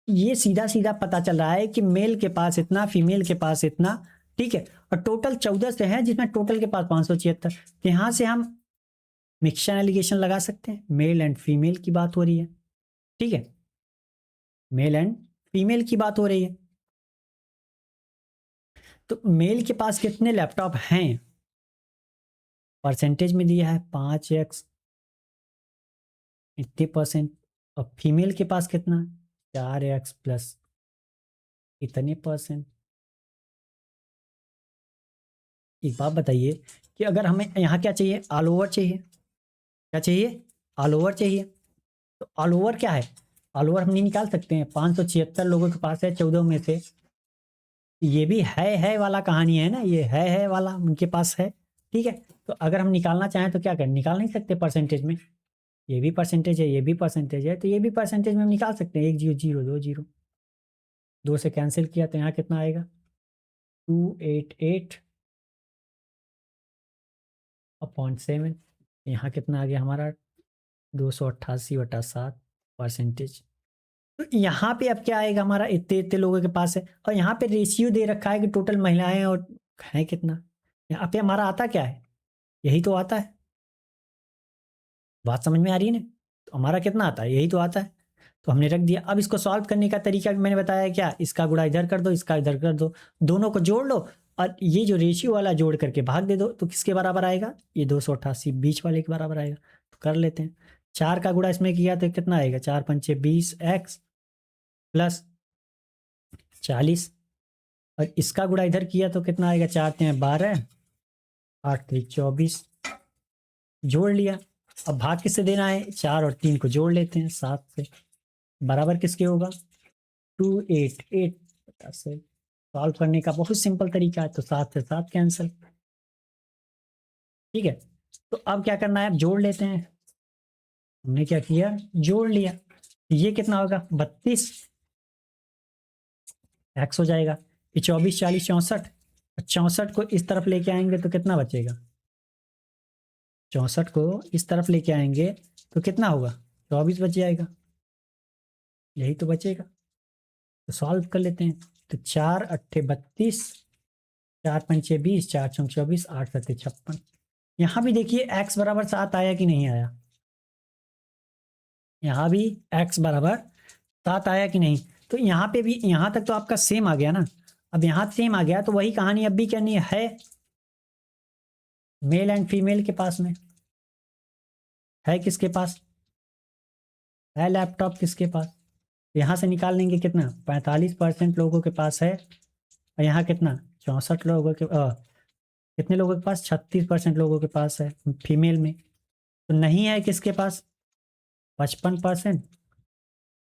ये सीधा सीधा पता चल रहा है कि मेल के पास इतना, फीमेल के पास इतना। ठीक है, और टोटल 14 से है, जिसमें टोटल के पास 576। तो यहां से हम मिक्सचर एलिगेशन लगा सकते हैं, मेल एंड फीमेल की बात हो रही है। ठीक है, मेल एंड फीमेल की बात हो रही है। तो मेल के पास कितने लैपटॉप हैं, परसेंटेज में दिया है 5x इतने परसेंट। और फीमेल के पास कितना, 4x प्लस इतने परसेंट। एक बात बताइए कि अगर हमें यहाँ क्या चाहिए, ऑल ओवर चाहिए। क्या चाहिए, ऑल ओवर चाहिए। तो ऑल ओवर क्या है, ऑल ओवर हम नहीं निकाल सकते हैं, 576 लोगों के पास है 14 में से। ये भी है वाला कहानी है ना, ये है वाला उनके पास है। ठीक है, तो अगर हम निकालना चाहें तो क्या करें, निकाल नहीं सकते परसेंटेज में। ये भी परसेंटेज है, ये भी परसेंटेज है, तो ये भी परसेंटेज में हम निकाल सकते हैं। 1 0 0 2 0, 2 से कैंसिल किया तो यहाँ कितना आएगा, 288/7। यहाँ कितना आ गया हमारा, 288/7 परसेंटेज। तो यहाँ पे अब क्या आएगा हमारा, इतने इतने लोगों के पास है, और यहाँ पे रेशियो दे रखा है कि टोटल महिलाएं और हैं कितना। यहाँ पे हमारा आता क्या है, यही तो आता है। बात समझ में आ रही है ना, तो हमारा कितना आता है, यही तो आता है। तो हमने रख दिया। अब इसको सॉल्व करने का तरीका भी मैंने बताया, क्या, इसका गुणा इधर कर दो, इसका इधर कर दो, दोनों को जोड़ लो, और ये जो रेशियो वाला जोड़ करके भाग दे दो, तो किसके बराबर आएगा, ये 288 बीच वाले के बराबर आएगा। तो कर लेते हैं, 4 का गुणा इसमें किया तो कितना आएगा, 4 पंचे 20x प्लस 40, और इसका गुणा इधर किया तो कितना आएगा, 4 × 3 = 12, 8 × 3 = 24, जोड़ लिया। अब भाग किससे देना है, 4 और 3 को जोड़ लेते हैं 7 से, बराबर किसके होगा 288 से। सॉल्व करने का बहुत सिंपल तरीका है, तो 7 से 7 कैंसिल। ठीक है, तो अब क्या करना है, अब जोड़ लेते हैं। हमने क्या किया, जोड़ लिया। ये कितना होगा, 32 x हो जाएगा, ये 24 40 64, 64 को इस तरफ लेके आएंगे तो कितना बचेगा, 64 को इस तरफ लेके आएंगे तो कितना होगा, 24 बच जाएगा, यही तो बचेगा। तो सॉल्व कर लेते हैं। तो 4 × 8 = 32, 4 × 5 = 20, 4 × 6 = 24, 8 × 7 = 56। यहाँ भी देखिए x बराबर 7 आया कि नहीं आया, यहाँ भी x बराबर 7 आया कि नहीं। तो यहाँ पे भी, यहाँ तक तो आपका सेम आ गया ना। अब यहाँ सेम आ गया तो वही कहानी अब भी करनी है, मेल एंड फीमेल के पास में है, किसके पास है लैपटॉप, किसके पास, यहाँ से निकाल लेंगे कितना, 45% लोगों के पास है, और यहाँ कितना 64 लोगों के कितने लोगों के पास? 36% लोगों के पास है फीमेल में। तो नहीं है किसके पास? 55%।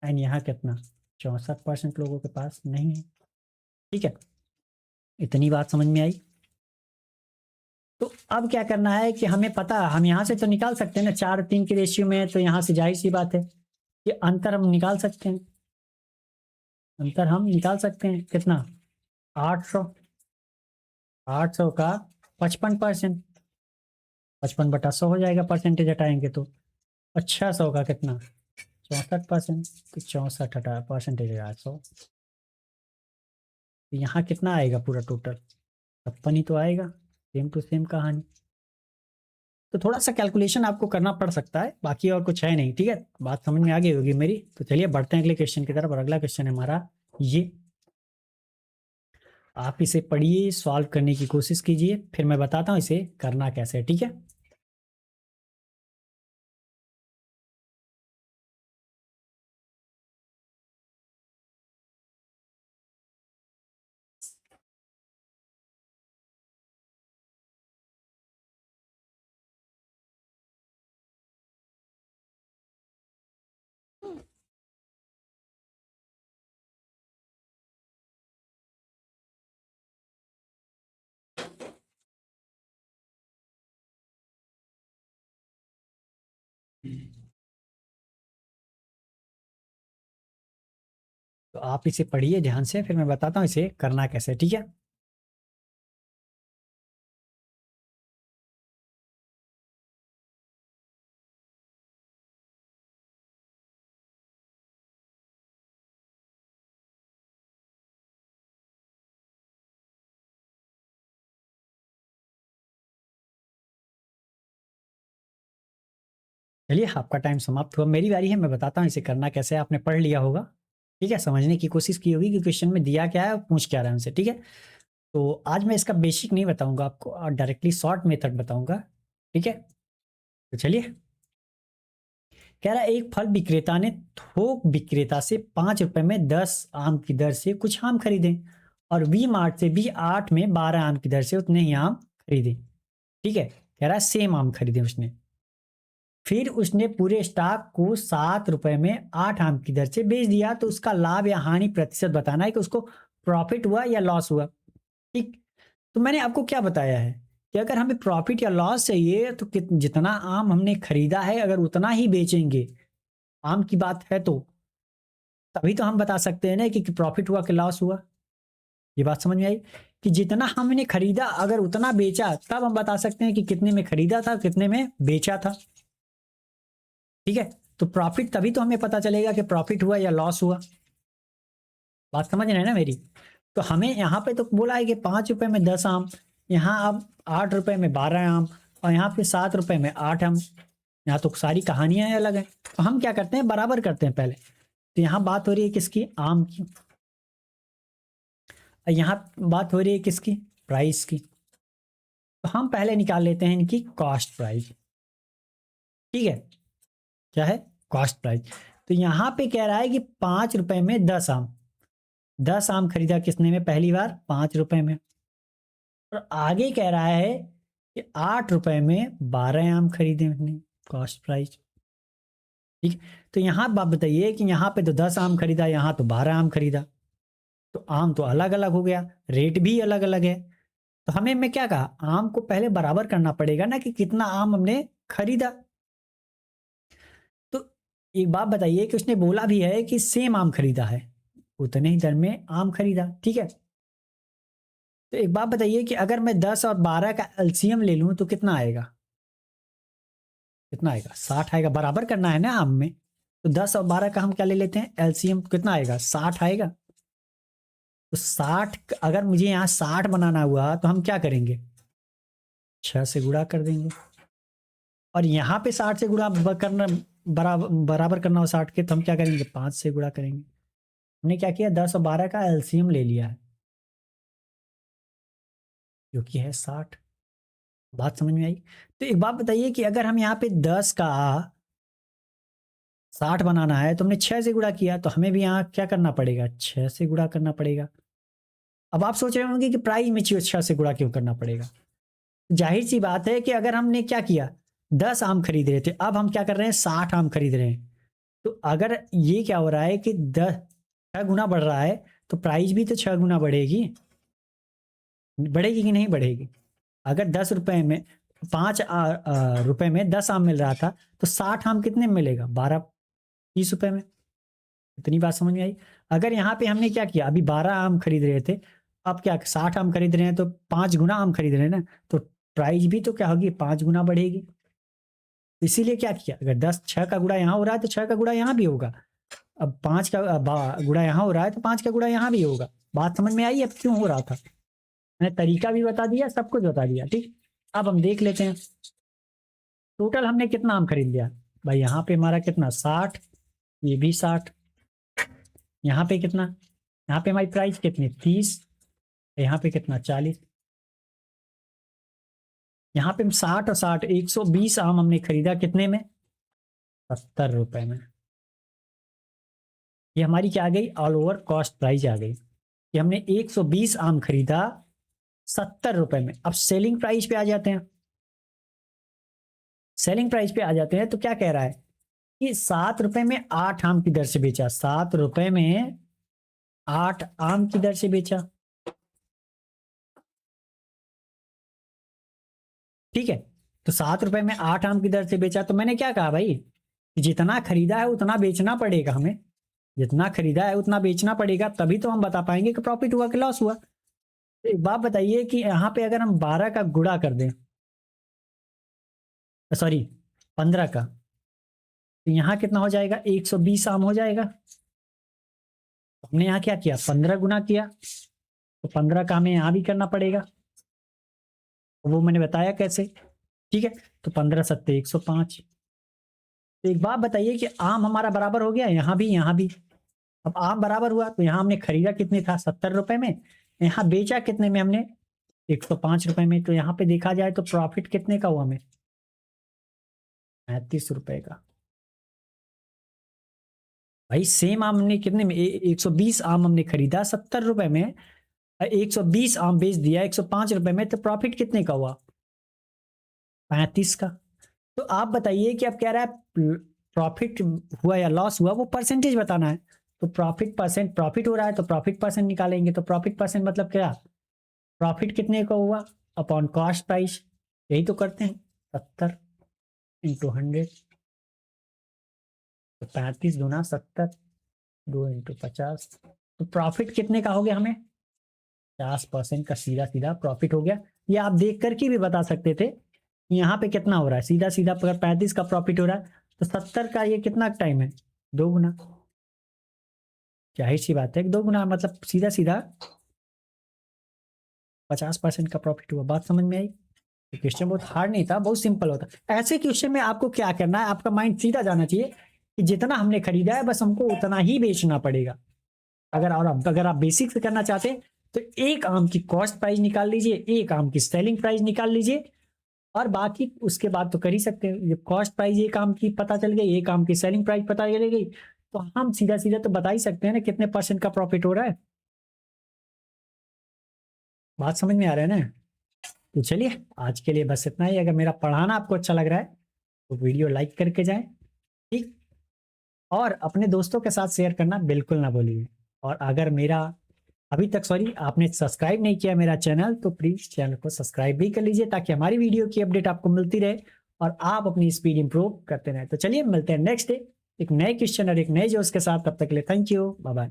एंड यहाँ कितना? 64% लोगों के पास नहीं है। ठीक है, इतनी बात समझ में आई। तो अब क्या करना है कि हमें पता, हम यहाँ से तो निकाल सकते हैं ना, 4-3 के रेशियो में है, तो यहाँ से जाहिर सी बात है कि अंतर हम निकाल सकते हैं। अंतर हम निकाल सकते हैं कितना? 800। 800 का 55%, 55/100 हो जाएगा, परसेंटेज हटाएंगे तो। और 600 का कितना? 64%। तो 64 हटा परसेंटेज 800, तो यहाँ कितना आएगा पूरा टोटल? 56 ही तो आएगा। सेम टू सेम कहानी। तो थोड़ा सा कैलकुलेशन आपको करना पड़ सकता है, बाकी और कुछ है नहीं। ठीक है, बात समझ में आ गई होगी मेरी। तो चलिए बढ़ते हैं अगले क्वेश्चन की तरफ। और अगला क्वेश्चन है हमारा ये, आप इसे पढ़िए, सॉल्व करने की कोशिश कीजिए, फिर मैं बताता हूँ इसे करना कैसे है। ठीक है, तो आप इसे पढ़िए ध्यान से, फिर मैं बताता हूँ इसे करना कैसे है। ठीक है, चलिए आपका टाइम समाप्त हुआ, मेरी बारी है। मैं बताता हूँ इसे करना कैसे है। आपने पढ़ लिया होगा, ठीक है, समझने की कोशिश की होगी कि क्वेश्चन में दिया क्या है और पूछ क्या रहा है हमसे। ठीक है, तो आज मैं इसका बेसिक नहीं बताऊंगा आपको, और डायरेक्टली शॉर्ट मेथड बताऊंगा। ठीक है, तो चलिए। कह रहा है एक फल विक्रेता ने थोक विक्रेता से 5 रुपए में 10 आम की दर से कुछ आम खरीदे, और वी मार्ट से भी 8 में 12 आम की दर से उतने ही आम खरीदे। ठीक है, कह रहा है सेम आम खरीदे उसने। फिर उसने पूरे स्टॉक को 7 रुपए में 8 आम की दर से बेच दिया, तो उसका लाभ या हानि प्रतिशत बताना है कि उसको प्रॉफिट हुआ या लॉस हुआ। ठीक, तो मैंने आपको क्या बताया है कि अगर हमें प्रॉफिट या लॉस चाहिए तो जितना आम हमने खरीदा है अगर उतना ही बेचेंगे, आम की बात है तो, तभी तो हम बता सकते हैं ना कि प्रॉफिट हुआ कि लॉस हुआ। ये बात समझ में आई कि जितना हमने खरीदा अगर उतना बेचा, तब हम बता सकते हैं कि कितने में खरीदा था, कितने में बेचा था। ठीक है, तो प्रॉफिट तभी तो हमें पता चलेगा कि प्रॉफिट हुआ या लॉस हुआ। बात समझ रहे हैं ना मेरी? तो हमें यहाँ पे तो बोला है कि 5 रुपए में 10 आम, यहाँ अब 8 रुपए में 12 आम, और यहाँ पे 7 रुपए में 8 आम। यहाँ तो सारी कहानियां अलग हैं। तो हम क्या करते हैं, बराबर करते हैं पहले। तो यहाँ बात हो रही है किसकी? आम की। और यहाँ बात हो रही है किसकी? प्राइस की। तो हम पहले निकाल लेते हैं इनकी कॉस्ट प्राइस। ठीक है, क्या है? Cost price. तो यहाँ पे कह रहा है कि 5 रुपए में 10 आम, 10 आम खरीदा किसने में? पहली बार 5 रुपए में। और आगे कह रहा है कि 8 रुपए में 12 आम खरीदे उसने, कॉस्ट प्राइस। ठीक, तो यहाँ बात बताइए कि यहाँ पे तो 10 आम खरीदा, यहाँ तो 12 आम खरीदा, तो आम तो अलग अलग हो गया, रेट भी अलग अलग है। तो हमें, मैं क्या कहा, आम को पहले बराबर करना पड़ेगा ना कि कितना आम हमने खरीदा। तो एक बात बताइए कि उसने बोला भी है कि सेम आम खरीदा है, उतने ही दर में आम खरीदा। ठीक है, तो एक बात बताइए कि अगर मैं 10 और 12 का एलसीएम ले लूं तो कितना आएगा? कितना आएगा? 60 आएगा। बराबर करना है ना आम में, तो 10 और 12 का हम क्या ले लेते हैं एलसीएम, कितना आएगा? 60 आएगा। तो 60, अगर मुझे यहाँ 60 बनाना हुआ तो हम क्या करेंगे? 6 से गुणा कर देंगे। और यहाँ पे 60 से गुणा करना, बराबर करना हो 60 के, तो हम क्या करेंगे? 5 से गुणा करेंगे। हमने क्या किया? 10 और 12 का एलसीएम ले लिया है, जो कि है 60। बात समझ में आई? तो एक बात बताइए कि अगर हम यहाँ पे 10 का 60 बनाना है तो हमने 6 से गुणा किया, तो हमें भी यहाँ क्या करना पड़ेगा? 6 से गुणा करना पड़ेगा। अब आप सोच रहे होंगे कि प्राइस में 6 से गुणा क्यों करना पड़ेगा? जाहिर सी बात है कि अगर हमने क्या किया, 10 आम खरीद रहे थे, अब हम क्या कर रहे हैं, 60 आम खरीद रहे हैं। तो अगर ये क्या हो रहा है कि 6 गुना बढ़ रहा है, तो प्राइस भी तो 6 गुना बढ़ेगी। बढ़ेगी कि नहीं बढ़ेगी? अगर 10 रुपए में 5 रुपए में 10 आम मिल रहा था, तो 60 आम कितने में मिलेगा? 30 रुपए में। इतनी बात समझ में आई? अगर यहाँ पे हमने क्या किया, अभी 12 आम खरीद रहे थे, अब क्या 60 आम खरीद रहे हैं, तो 5 गुना आम खरीद रहे हैं ना, तो प्राइस भी तो क्या होगी, 5 गुना बढ़ेगी। इसीलिए क्या किया, अगर 6 का गुणा यहाँ हो रहा है तो 6 का गुणा यहाँ भी होगा। अब 5 का गुणा यहाँ हो रहा है तो 5 का गुणा यहाँ भी होगा। बात समझ में आई अब क्यों हो रहा था? मैंने तरीका भी बता दिया, सब कुछ बता दिया। ठीक, अब हम देख लेते हैं टोटल हमने कितना आम खरीद लिया। भाई यहाँ पे हमारा कितना, 60, ये भी 60, यहाँ पे कितना, यहाँ पे हमारी प्राइस कितनी, 30, यहाँ पे कितना, 40, यहाँ पे हम 60 और 60 120 आम हमने खरीदा कितने में, 70 रुपए में। ये हमारी क्या आ गई, ऑल ओवर कॉस्ट प्राइस आ गई कि हमने 120 आम खरीदा 70 रुपए में। अब सेलिंग प्राइस पे आ जाते हैं। सेलिंग प्राइस पे आ जाते हैं तो क्या कह रहा है कि 7 रुपए में 8 आम की दर से बेचा, 7 रुपए में 8 आम की दर से बेचा। ठीक है, तो 7 रुपए में 8 आम की दर से बेचा। तो मैंने क्या कहा भाई, कि जितना खरीदा है उतना बेचना पड़ेगा हमें, जितना खरीदा है उतना बेचना पड़ेगा, तभी तो हम बता पाएंगे कि प्रॉफिट हुआ कि लॉस हुआ। तो एक बात बताइए कि यहाँ पे अगर हम 12 का गुणा कर दें, सॉरी 15 का, तो यहाँ कितना हो जाएगा, 120 आम हो जाएगा। हमने यहाँ क्या किया, 15 गुना किया, तो 15 का हमें यहाँ भी करना पड़ेगा, वो मैंने बताया कैसे। ठीक है, तो 15 सत्ते 105। तो एक बात बताइए कि आम हमारा बराबर हो गया, यहाँ भी यहाँ भी। अब आम बराबर हुआ तो यहाँ हमने खरीदा कितने था, 70 रुपए में, यहाँ बेचा कितने में हमने, 105 रुपए में। तो यहाँ पे देखा जाए तो प्रॉफिट कितने का हुआ हमें, 35 रुपए का। भाई सेम आम हमने कितने में, 120 आम हमने खरीदा 70 रुपए में, 120 आम बेच दिया 105 रुपए में, तो प्रॉफिट कितने का हुआ, 35 का। तो आप बताइए कि अब कह रहा है प्रॉफिट हुआ या लॉस हुआ, वो परसेंटेज बताना है। तो प्रॉफिट परसेंट, प्रॉफिट हो रहा है तो प्रॉफिट परसेंट निकालेंगे। तो प्रॉफिट परसेंट मतलब क्या, प्रॉफिट कितने का हुआ अपॉन कॉस्ट प्राइस, यही तो करते हैं, 70 इंटू 100, तो 35 गुना 70, 2 इंटू 50। तो प्रॉफिट कितने का हो गया हमें, 50% का सीधा सीधा प्रॉफिट हो गया। ये आप देख करके भी बता सकते थे यहाँ पे कितना हो रहा है, सीधा सीधा अगर 35 का प्रॉफिट हो रहा है तो 70 का ये कितना टाइम है, 2 गुना। जाहिर सी बात है 2 गुना मतलब सीधा सीधा 50% का प्रॉफिट हुआ। बात समझ में आई? क्वेश्चन बहुत हार्ड नहीं था, बहुत सिंपल होता। ऐसे क्वेश्चन में आपको क्या करना है, आपका माइंड सीधा जाना चाहिए कि जितना हमने खरीदा है बस हमको उतना ही बेचना पड़ेगा। अगर आप बेसिक से करना चाहते हैं तो एक आम की कॉस्ट प्राइस निकाल लीजिए, एक आम की सेलिंग प्राइस निकाल लीजिए, और बाकी उसके बाद तो कर ही सकते हैं। ये कॉस्ट प्राइस एक आम की पता चल गई, एक आम की सेलिंग प्राइस पता चल गई, तो हम सीधा सीधा तो बता ही सकते हैं ना कितने परसेंट का प्रॉफिट हो रहा है। बात समझ में आ रहा है ना? तो चलिए आज के लिए बस इतना ही। अगर मेरा पढ़ाना आपको अच्छा लग रहा है तो वीडियो लाइक करके जाएं, ठीक, और अपने दोस्तों के साथ शेयर करना बिल्कुल ना भूलिए। और अगर मेरा अभी तक सॉरी आपने सब्सक्राइब नहीं किया मेरा चैनल, तो प्लीज चैनल को सब्सक्राइब भी कर लीजिए ताकि हमारी वीडियो की अपडेट आपको मिलती रहे और आप अपनी स्पीड इंप्रूव करते रहें। तो चलिए मिलते हैं नेक्स्ट डे एक नए क्वेश्चन और एक नए जोश के साथ। तब तक के लिए थैंक यू, बाय बाय।